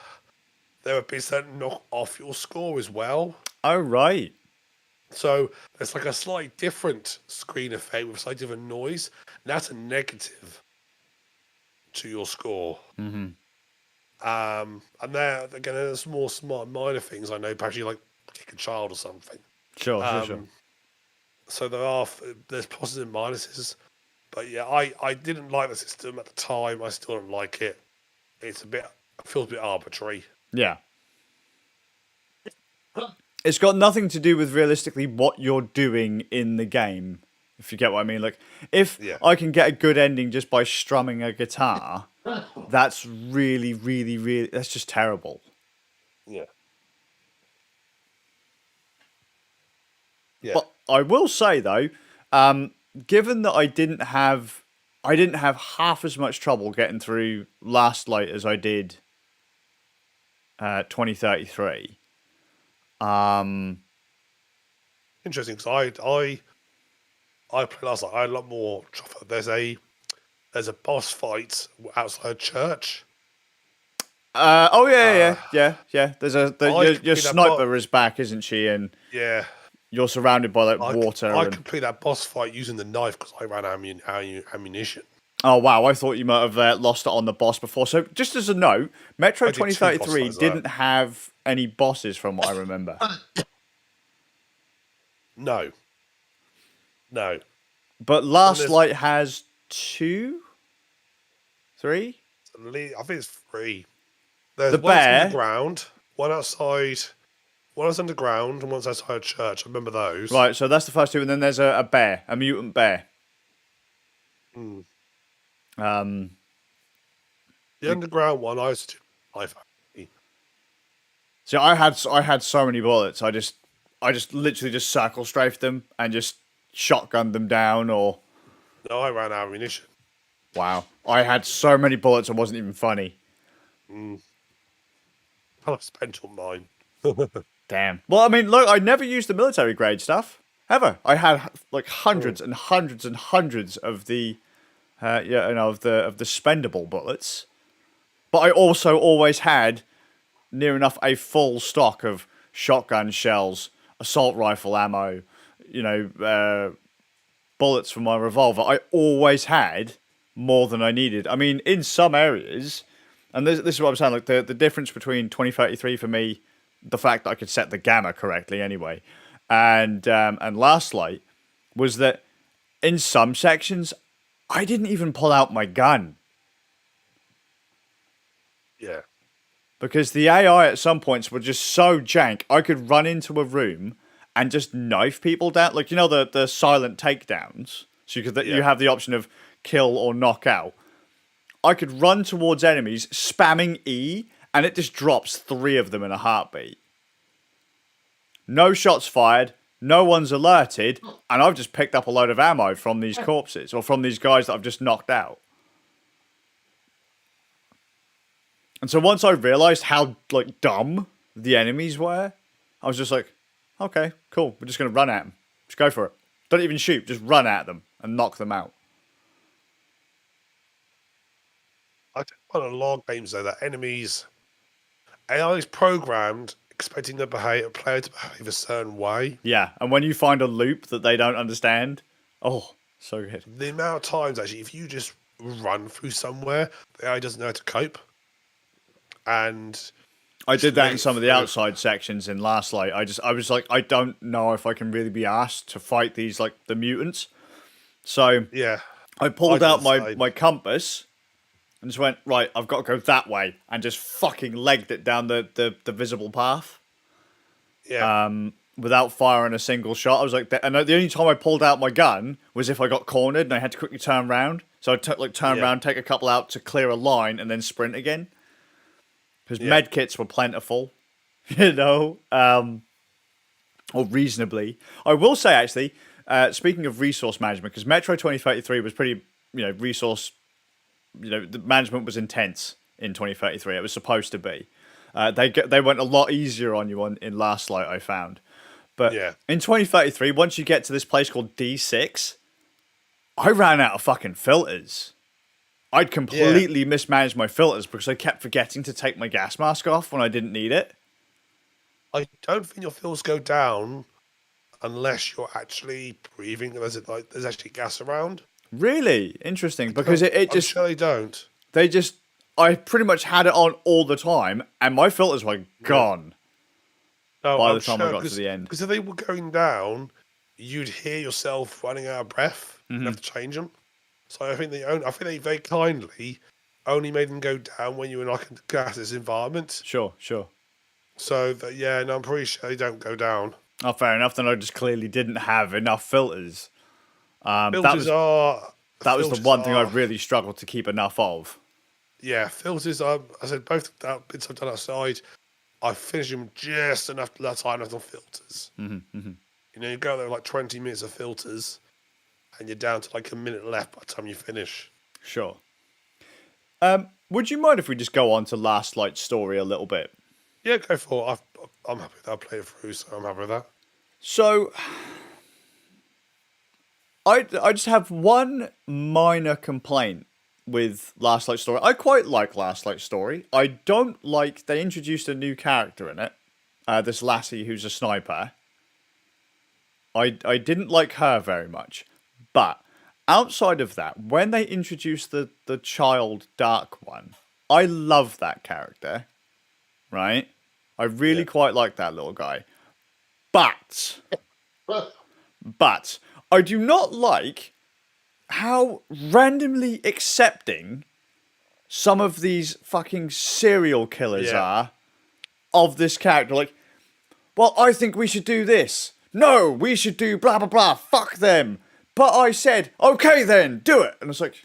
There would be certain knock off your score as well. Oh, right. So there's like a slightly different screen effect with a slightly different noise. And that's a negative to your score. Mm-hmm. And there, again, there's more smart minor things I know, perhaps you like kick a child or something. Sure. So there's pluses and minuses. But yeah, I didn't like the system at the time. I still don't like it. It feels a bit arbitrary. Yeah. It's got nothing to do with realistically what you're doing in the game, if you get what I mean. Like, if I can get a good ending just by strumming a guitar, that's really, really, really, that's just terrible. Yeah. But I will say though, given that I didn't have half as much trouble getting through Last Light as I did 2033. Interesting, because I played Last Light. I had a lot more trouble. There's a boss fight outside church. Yeah. Your sniper is back, isn't she? And yeah, you're surrounded by like water. I complete that boss fight using the knife because I ran ammunition. Oh wow! I thought you might have lost it on the boss before. So just as a note, Metro 2033 didn't have any bosses, from what I remember. No. But Last Light has 2, 3. I think it's 3. There's the one bear, underground, one outside. One's underground and one's outside a church. I remember those. Right, so that's the first 2, and then there's a bear, a mutant bear. The underground one, I used to do. So I had so many bullets. I just literally just circle strafed them and just shotgunned them down. Or no, I ran out of ammunition. Wow, I had so many bullets. It wasn't even funny. I spent all mine. Damn. Well, I mean, look, I never used the military grade stuff ever. I had like hundreds and hundreds and hundreds of the, of the spendable bullets, but I also always had near enough a full stock of shotgun shells, assault rifle ammo, bullets for my revolver. I always had more than I needed. I mean, in some areas, and this is what I'm saying. Like the difference between 2033 for me. The fact that I could set the gamma correctly anyway, and Last Light, was that in some sections I didn't even pull out my gun. Yeah. Because the AI at some points were just so jank, I could run into a room and just knife people down. Like, the silent takedowns. So you have the option of kill or knock out. I could run towards enemies, spamming E, and it just drops 3 of them in a heartbeat. No shots fired, no one's alerted, and I've just picked up a load of ammo from these corpses, or from these guys that I've just knocked out. And so once I realised how, dumb the enemies were, I was just like, okay, cool, we're just going to run at them. Just go for it. Don't even shoot, just run at them and knock them out. I think on a lot of games, though, that AI is programmed expecting the player to behave a certain way. Yeah, and when you find a loop that they don't understand, oh, so good. The amount of times, actually, if you just run through somewhere, the AI doesn't know how to cope, and I just did that let in it some of the through. outside sections in Last Light. I was like, I don't know if I can really be asked to fight these like the mutants. So Yeah, I I pulled did out the my same. my compass and just went, right, I've got to go that way, and just fucking legged it down the visible path Yeah, without firing a single shot. I was like, and the only time I pulled out my gun was if I got cornered and I had to quickly turn around. So I took turn yeah, around, take a couple out to clear a line, and then sprint again. Because yeah. med kits were plentiful, you know, or reasonably. I will say actually, speaking of resource management, because Metro 2033 was pretty, resource, the management was intense in 2033. It was supposed to be. They went a lot easier on you in Last Light, I found. But Yeah. in 2033, once you get to this place called D6, I ran out of fucking filters. I'd Yeah, completely mismanaged my filters because I kept forgetting to take my gas mask off when I didn't need it. I don't think your fills go down unless you're actually breathing. There's actually gas around. Really interesting because it I'm just sure they don't. they just I pretty much had it on all the time and my filters were Yeah. gone No, by I'm the time I sure got to the end. because if they were going down, you'd hear yourself running out of breath and have to change them. So I think they very kindly only made them go down when you were in like a gaseous environment. Sure, sure. So that yeah, no, I'm pretty sure they don't go down. Oh, fair enough. Then I just clearly didn't have enough filters. Um, that Filters was are that was the filters one thing I are really struggled to keep enough of. yeah, filters are. I said both that bits I've done outside. I finished them just enough that time left on filters. You know, you go there with like 20 minutes of filters, and you're down to like a minute left by the time you finish. Sure. Would you mind if we just go on to Last Light story a little bit? Yeah, go for it. I'm happy with that. I'll play it through, so I'm happy with that. So I just have one minor complaint with Last Light Story. I quite like Last Light Story. I don't like they introduced a new character in it. This lassie who's a sniper. I didn't like her very much. But outside of that, when they introduced the child dark one, I love that character. Right? I really Yeah. quite like that little guy. But I do not like how randomly accepting some of these fucking serial killers Yeah. are of this character. Like, well, I think we should do this. No, we should do blah blah blah. Fuck them. But I said, okay then, do it. And it's like,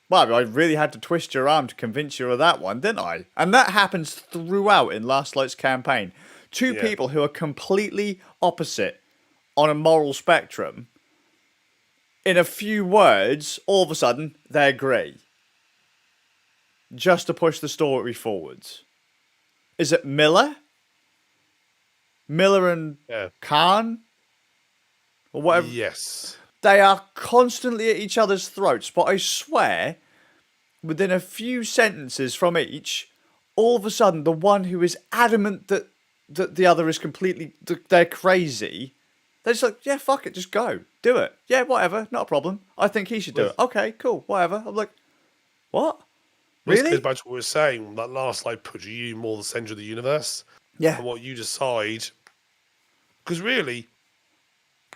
wow, I really had to twist your arm to convince you of that one, didn't I? And that happens throughout in Last Light's campaign. Two Yeah. people who are completely opposite on a moral spectrum, in a few words, all of a sudden, they agree. Just to push the story forwards. Is it Miller? Miller and Yeah. Khan? Or whatever. Yes. They are constantly at each other's throats, but I swear, within a few sentences from each, all of a sudden, the one who is adamant that the other is completely, they're crazy, they're just like, yeah, fuck it, just go. Do it. Yeah, whatever, not a problem. I think he should do it. Okay, cool, whatever. I'm like, what? This goes Really? back to what we were saying. That last light puts you more the center of the universe Yeah. and what you decide. Because really,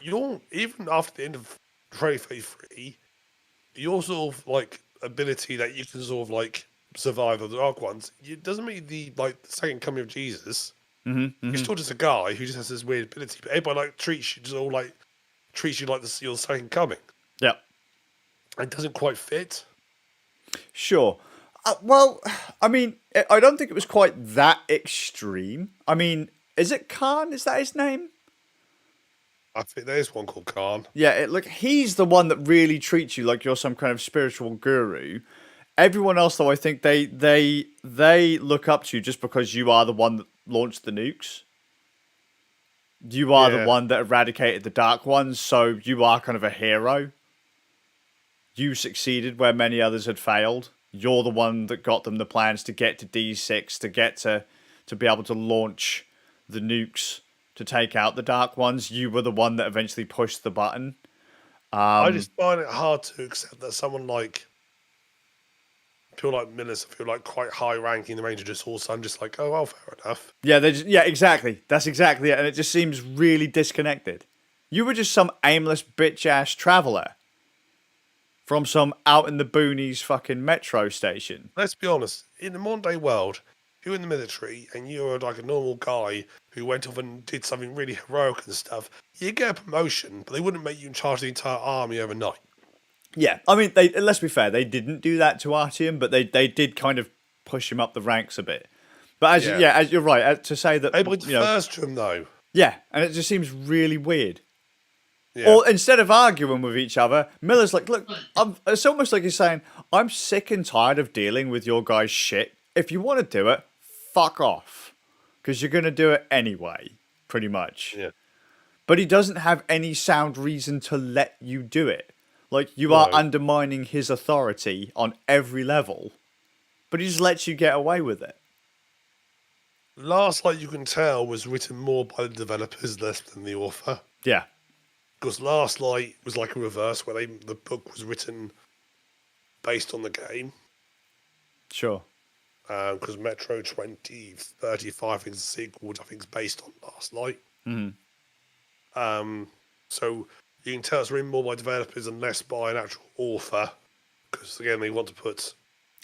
you're even after the end of 2033, your sort of like ability that you can sort of like survive the dark ones. It doesn't mean the the second coming of Jesus. You're still just a guy who just has this weird ability, but everybody like treats you just all like treats you like your second coming. Yeah. It doesn't quite fit. Sure. Well, I mean, I don't think it was quite that extreme. I mean, is it Khan? Is that his name? I think there's one called Khan. Yeah, look, he's the one that really treats you like you're some kind of spiritual guru. Everyone else, though, I think they look up to you just because you are the one that launched the nukes. You are the Yeah. one that eradicated the Dark Ones, so you are kind of a hero. You succeeded where many others had failed. You're the one that got them the plans to get to D6, to get to be able to launch the nukes to take out the Dark Ones. You were the one that eventually pushed the button. I just find it hard to accept that someone like I feel like Millers feel like quite high ranking the range, just all of a sudden just like, oh well, fair enough. Yeah, yeah, exactly. That's exactly it, and it just seems really disconnected. You were just some aimless bitch ass traveler from some out in the boonies fucking metro station. Let's be honest, in the modern day world, if you're in the military and you're like a normal guy who went off and did something really heroic and stuff, you get a promotion, but they wouldn't make you in charge of the entire army overnight. Yeah, I mean, let's be fair, they didn't do that to Artyom, but they did kind of push him up the ranks a bit. But as you're right, to say that, They went first to him though. Yeah, and it just seems really weird. Yeah. Or instead of arguing with each other, Miller's like, look, it's almost like he's saying, I'm sick and tired of dealing with your guys' shit. If you want to do it, fuck off. Because you're going to do it anyway, pretty much. Yeah. But he doesn't have any sound reason to let you do it. Like, you are undermining his authority on every level, but he just lets you get away with it. Last Light, you can tell, was written more by the developers, less than the author. Yeah. Because Last Light was like a reverse, where the book was written based on the game. Sure. Because Metro 2035 is a sequel, which I think is based on Last Light. Mm-hmm. So you can tell it's written more by developers and less by an actual author. Because again, they want to put.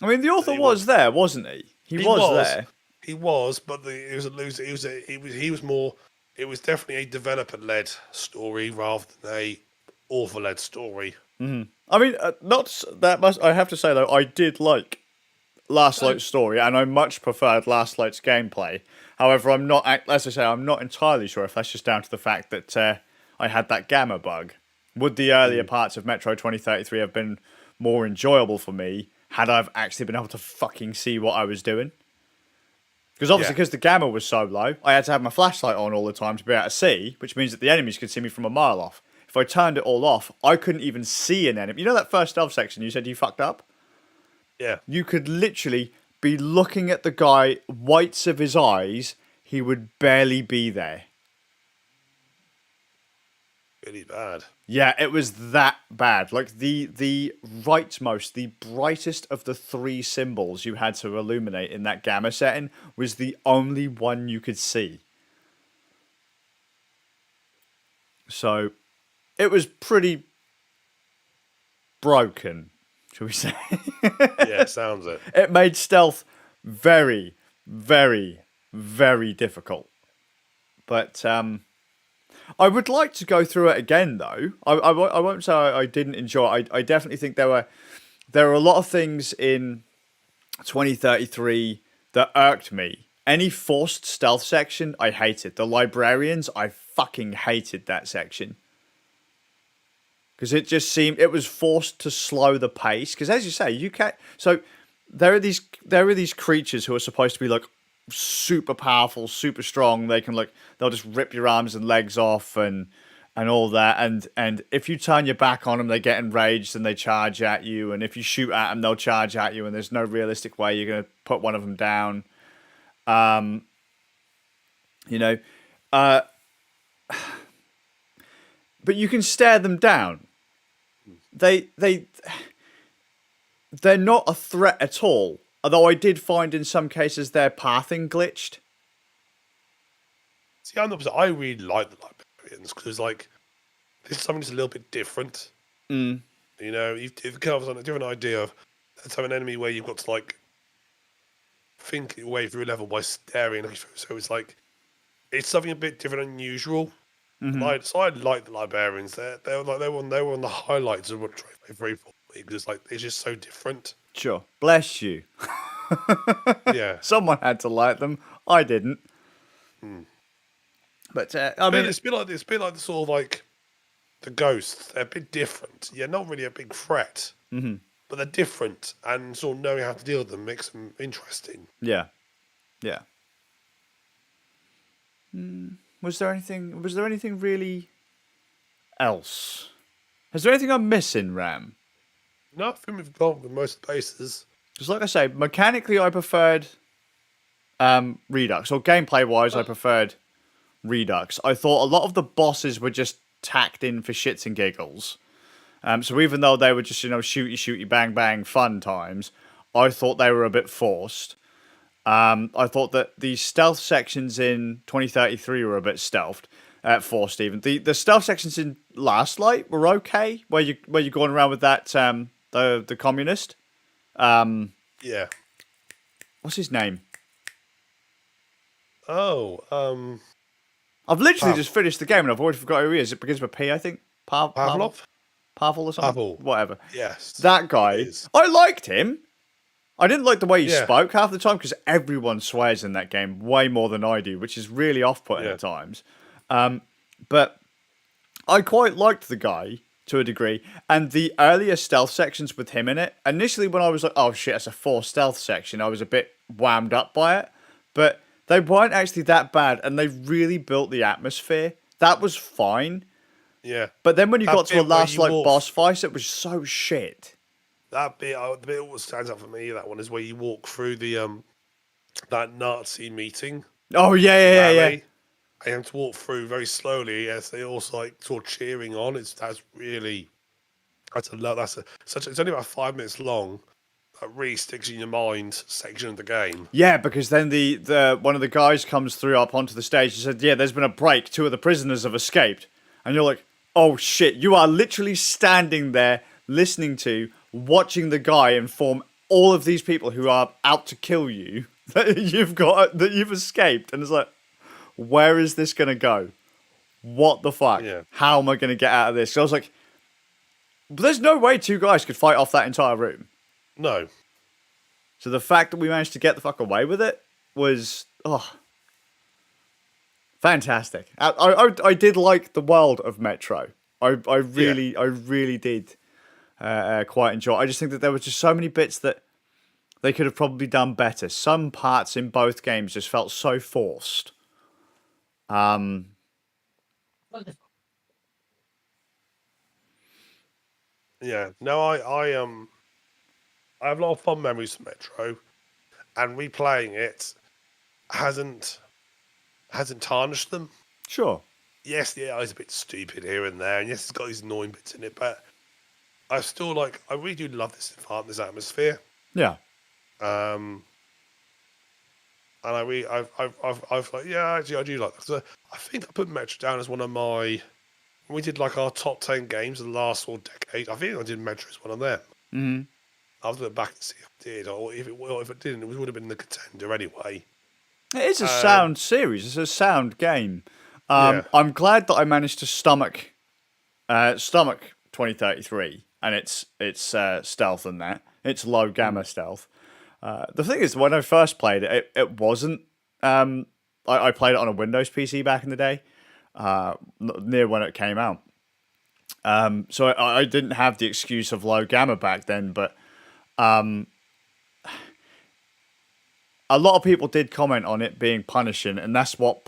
I mean, the author was there, wasn't he? He was there. He was, but it was a loser. He was more. It was definitely a developer-led story rather than a author-led story. Mm-hmm. I mean, not that much. I have to say though, I did like Last Light's story, and I much preferred Last Light's gameplay. However, I'm not. As I say, I'm not entirely sure if that's just down to the fact that I had that gamma bug. Would the earlier parts of Metro 2033 have been more enjoyable for me had I actually been able to fucking see what I was doing? Because obviously, because the gamma was so low, I had to have my flashlight on all the time to be able to see, which means that the enemies could see me from a mile off. If I turned it all off, I couldn't even see an enemy. You know that first stealth section you said you fucked up? Yeah. You could literally be looking at the guy, whites of his eyes, he would barely be there. Really bad. Yeah, it was that bad. Like the rightmost, the brightest of the three symbols you had to illuminate in that gamma setting was the only one you could see. So it was pretty broken, shall we say? Yeah, sounds it. It made stealth very, very, very difficult. But I would like to go through it again, though. I won't say I didn't enjoy it. I definitely think there were a lot of things in 2033 that irked me. Any forced stealth section, I hated. The librarians, I fucking hated that section. Because it just seemed, it was forced to slow the pace. Because as you say, you can't... So there are these creatures who are supposed to be like super powerful, super strong. They can they'll just rip your arms and legs off and all that. And if you turn your back on them, they get enraged and they charge at you. And if you shoot at them, they'll charge at you. And there's no realistic way you're going to put one of them down. But you can stare them down. They're not a threat at all. Although I did find in some cases their pathing glitched. See, I'm the opposite. I really like the librarians because, like, this is something that's a little bit different. Mm. You know, you've kind of a different idea of let's have an enemy where you've got to like think your way through a level by staring. So it's like it's something a bit different and unusual. Mm-hmm. So I like the librarians. They were on the highlights of what very for me because it's just so different. Sure. Bless you. Yeah. Someone had to like them. I didn't. But I mean, it's a bit like the sort of like the ghosts. They're a bit different. Yeah, not really a big threat, but they're different, and sort of knowing how to deal with them makes them interesting. Yeah. Was there anything really else? Is there anything I'm missing, Ram? No, I think we've gone with most bases. Because like I say, mechanically I preferred Redux, or gameplay-wise I preferred Redux. I thought a lot of the bosses were just tacked in for shits and giggles. So even though they were just, shooty, bang, bang, fun times, I thought they were a bit forced. I thought that the stealth sections in 2033 were a bit forced even. The stealth sections in Last Light were okay, where you're going around with that the communist. Yeah. What's his name? Oh, I've literally just finished the game and I've already forgot who he is. It begins with P, I think. Pavlov? Pavel or something? Pavel. Whatever. Yes. That guy. I liked him. I didn't like the way he spoke half the time because everyone swears in that game way more than I do, which is really off-putting at times. But I quite liked the guy to a degree. And the earlier stealth sections with him in it, initially when I was like, oh shit, that's a 4 stealth section, I was a bit whammed up by it. But they weren't actually that bad, and they really built the atmosphere. That was fine. Yeah. But then when you got to a last boss fight, it was so shit. That bit, the bit that stands out for me, that one, is where you walk through the that Nazi meeting. Oh yeah. And you have to walk through very slowly as they also like sort of cheering on. It's only about 5 minutes long. That really sticks in your mind section of the game. Yeah, because then the one of the guys comes through up onto the stage and said, "Yeah, there's been a break. 2 of the prisoners have escaped," and you're like, "Oh shit!" You are literally standing there listening to, watching the guy inform all of these people who are out to kill you that you've escaped, and it's like, where is this gonna go? What the fuck? Yeah. How am I gonna get out of this? So I was like, there's no way 2 guys could fight off that entire room. No. So the fact that we managed to get the fuck away with it was fantastic. I did like the world of Metro. I really did quite enjoy it. I just think that there were just so many bits that they could have probably done better. Some parts in both games just felt so forced. Yeah. No, I have a lot of fond memories of Metro, and replaying it hasn't tarnished them. Sure. Yes, the AI is a bit stupid here and there, and yes, it's got these annoying bits in it, but I really do love this environment, this atmosphere. Yeah. And I've like, yeah, actually, I do like that. So I think I put Metro down as one of my. When we did like our top 10 games of the last decade, I think I did Metro as one of them. Mm-hmm. I'll have to look back and see if I did, or if it didn't, it would have been the contender anyway. It is a sound series. It's a sound game. Yeah. I'm glad that I managed to stomach 2033 and its stealth and that. It's low gamma stealth. The thing is, when I first played it, it wasn't. I played it on a Windows PC back in the day, near when it came out. So I didn't have the excuse of low gamma back then, but a lot of people did comment on it being punishing, and that's what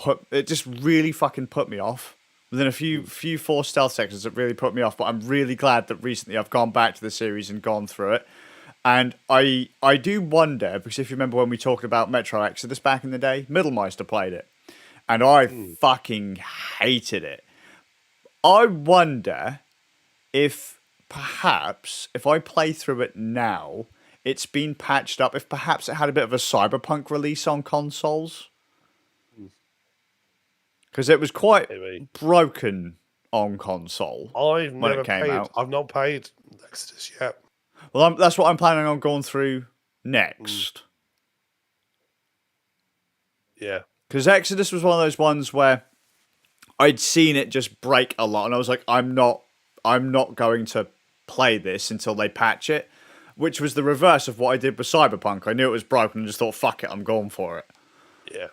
just really fucking put me off. Within a few 4 stealth sections, it really put me off. But I'm really glad that recently I've gone back to the series and gone through it. And I do wonder, because if you remember when we talked about Metro Exodus back in the day, Middlemeister played it, and I fucking hated it. I wonder if perhaps if I play through it now, it's been patched up. If perhaps it had a bit of a Cyberpunk release on consoles, because it was quite broken on console. I've not played Exodus yet. Well, that's what I'm planning on going through next. Yeah. Because Exodus was one of those ones where I'd seen it just break a lot, and I was like, I'm not going to play this until they patch it, which was the reverse of what I did with Cyberpunk. I knew it was broken and just thought, fuck it, I'm going for it. Yeah.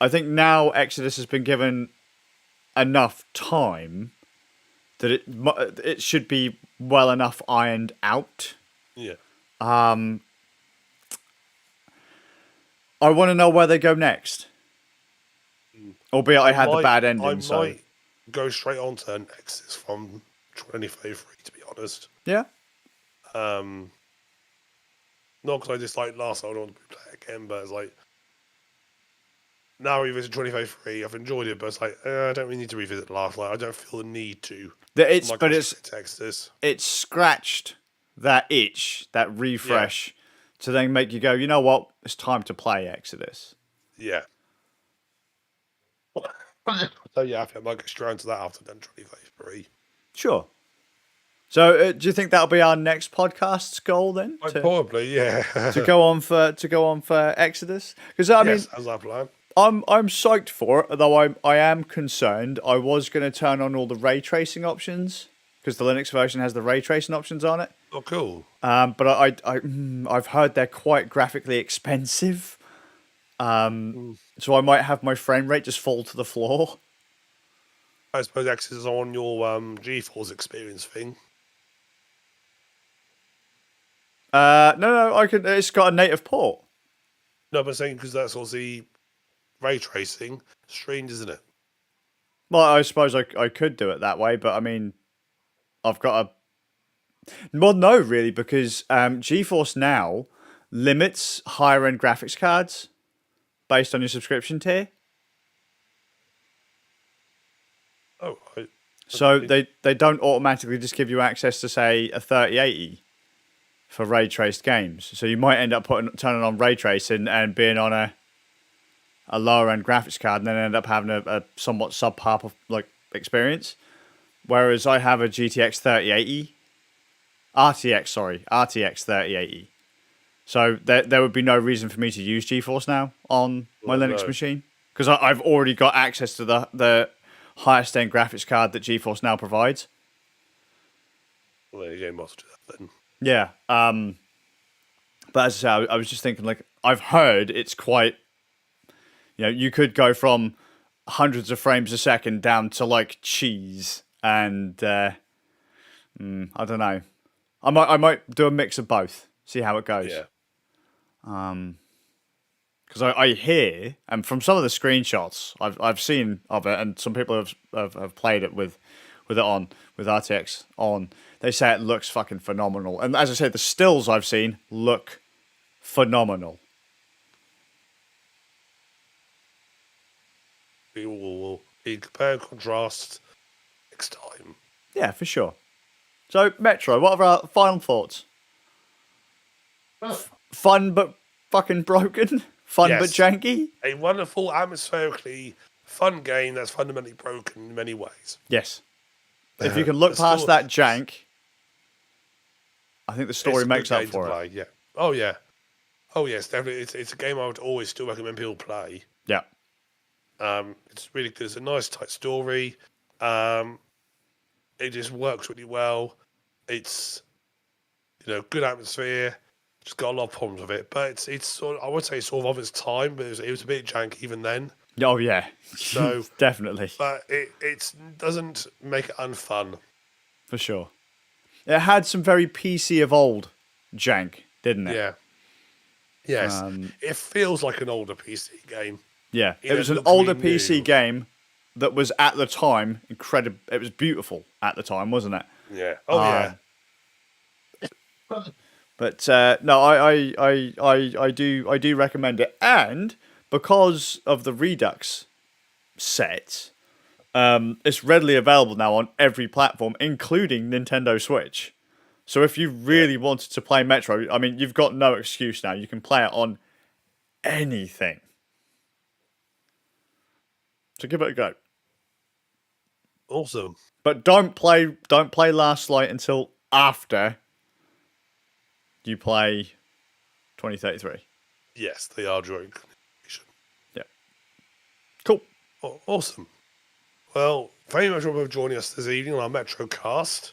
I think now Exodus has been given enough time that it should be well enough ironed out. Yeah. I want to know where they go next. Albeit I had the bad ending. I might go straight on to Nexus from 2033, to be honest. Yeah. Not because I disliked last time, I don't want to play it again, but it's like, now revisit 2033, I've enjoyed it, but it's like, I don't really need to revisit last night. I don't feel the need to. It's scratched that itch, that refresh, to then make you go, you know what, it's time to play Exodus. Yeah. So yeah, I think I might go straight into that after done 2033. Sure. So, do you think that'll be our next podcast's goal then? Probably, yeah. To go on for Exodus, because I mean, as our plan. I'm psyched for it, though I am concerned. I was going to turn on all the ray tracing options because the Linux version has the ray tracing options on it. Oh, cool. But I've heard they're quite graphically expensive. So I might have my frame rate just fall to the floor. I suppose X is on your GeForce experience thing. No, I could. It's got a native port. No, but I'm saying because that's obviously ray tracing streamed, isn't it? Well, I suppose I could do it that way, but I mean, I've got a. Well, no, really, because GeForce Now limits higher end graphics cards based on your subscription tier. Oh, so they don't automatically just give you access to, say, a 3080 for ray traced games. So you might end up turning on ray tracing and being on a lower end graphics card, and then end up having a somewhat subpar like experience. Whereas I have a GTX 3080, RTX 3080. So there would be no reason for me to use GeForce Now on my Linux machine, because I've already got access to the highest end graphics card that GeForce Now provides. Well, there you go, must do that then. Yeah. But as I say, I was just thinking, like, I've heard it's quite, you could go from hundreds of frames a second down to like cheese, and I don't know. I might do a mix of both, see how it goes. Yeah. Because I hear, and from some of the screenshots I've seen of it, and some people have played it with it on, with RTX on, they say it looks fucking phenomenal. And as I said, the stills I've seen look phenomenal. We will compare and contrast next time. Yeah, for sure. So, Metro, what are our final thoughts? Fun but fucking broken? Fun but janky? A wonderful, atmospherically fun game that's fundamentally broken in many ways. Yes. If you can look past that jank, I think the story makes up for it. Yeah. Oh, yeah. Oh, yes, definitely. It's a game I would always still recommend people play. Yeah. It's really good. It's a nice, tight story. It just works really well. It's, good atmosphere. Just got a lot of problems with it, but it's sort of, I would say sort of its time, but it was a bit janky even then. Oh yeah, so definitely. But it doesn't make it unfun. For sure, it had some very PC of old jank, didn't it? Yeah. Yes, it feels like an older PC game. Yeah, it was an older PC game that was at the time incredible. It was beautiful at the time, wasn't it? Yeah. Oh yeah. But no, I do recommend it, and because of the Redux set, it's readily available now on every platform, including Nintendo Switch. So if you really wanted to play Metro, I mean, you've got no excuse now. You can play it on anything. So give it a go. Awesome. But don't play Last Light until after you play 2033. Yes, they are during completion. Yeah. Cool. Oh, awesome. Well, thank you very much for joining us this evening on our Metro cast.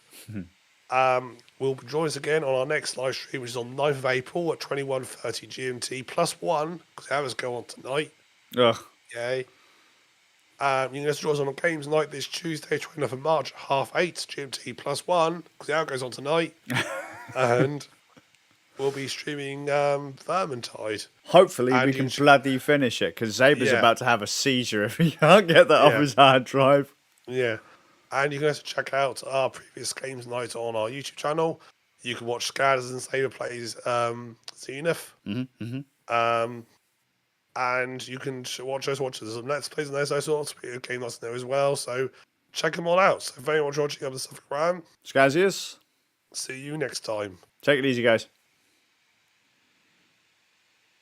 We'll join us again on our next live stream, which is on 9th of April at 21:30 GMT +1, because hours go on tonight. Ugh. Yay. You can just join us on Games Night this Tuesday, 29th of March at 8:30 GMT +1, because the hour goes on tonight. And we'll be streaming Vermintide. Hopefully we can bloody finish it, because Zaber's about to have a seizure if he can't get that off his hard drive. Yeah. And you can also check out our previous Games Night on our YouTube channel. You can watch Scatters and Saber plays Zenith. And you can watch us some Let's Plays and those sorts of game nights there as well. So check them all out. So very much watching up the stuff around. Scazius. See you next time. Take it easy, guys.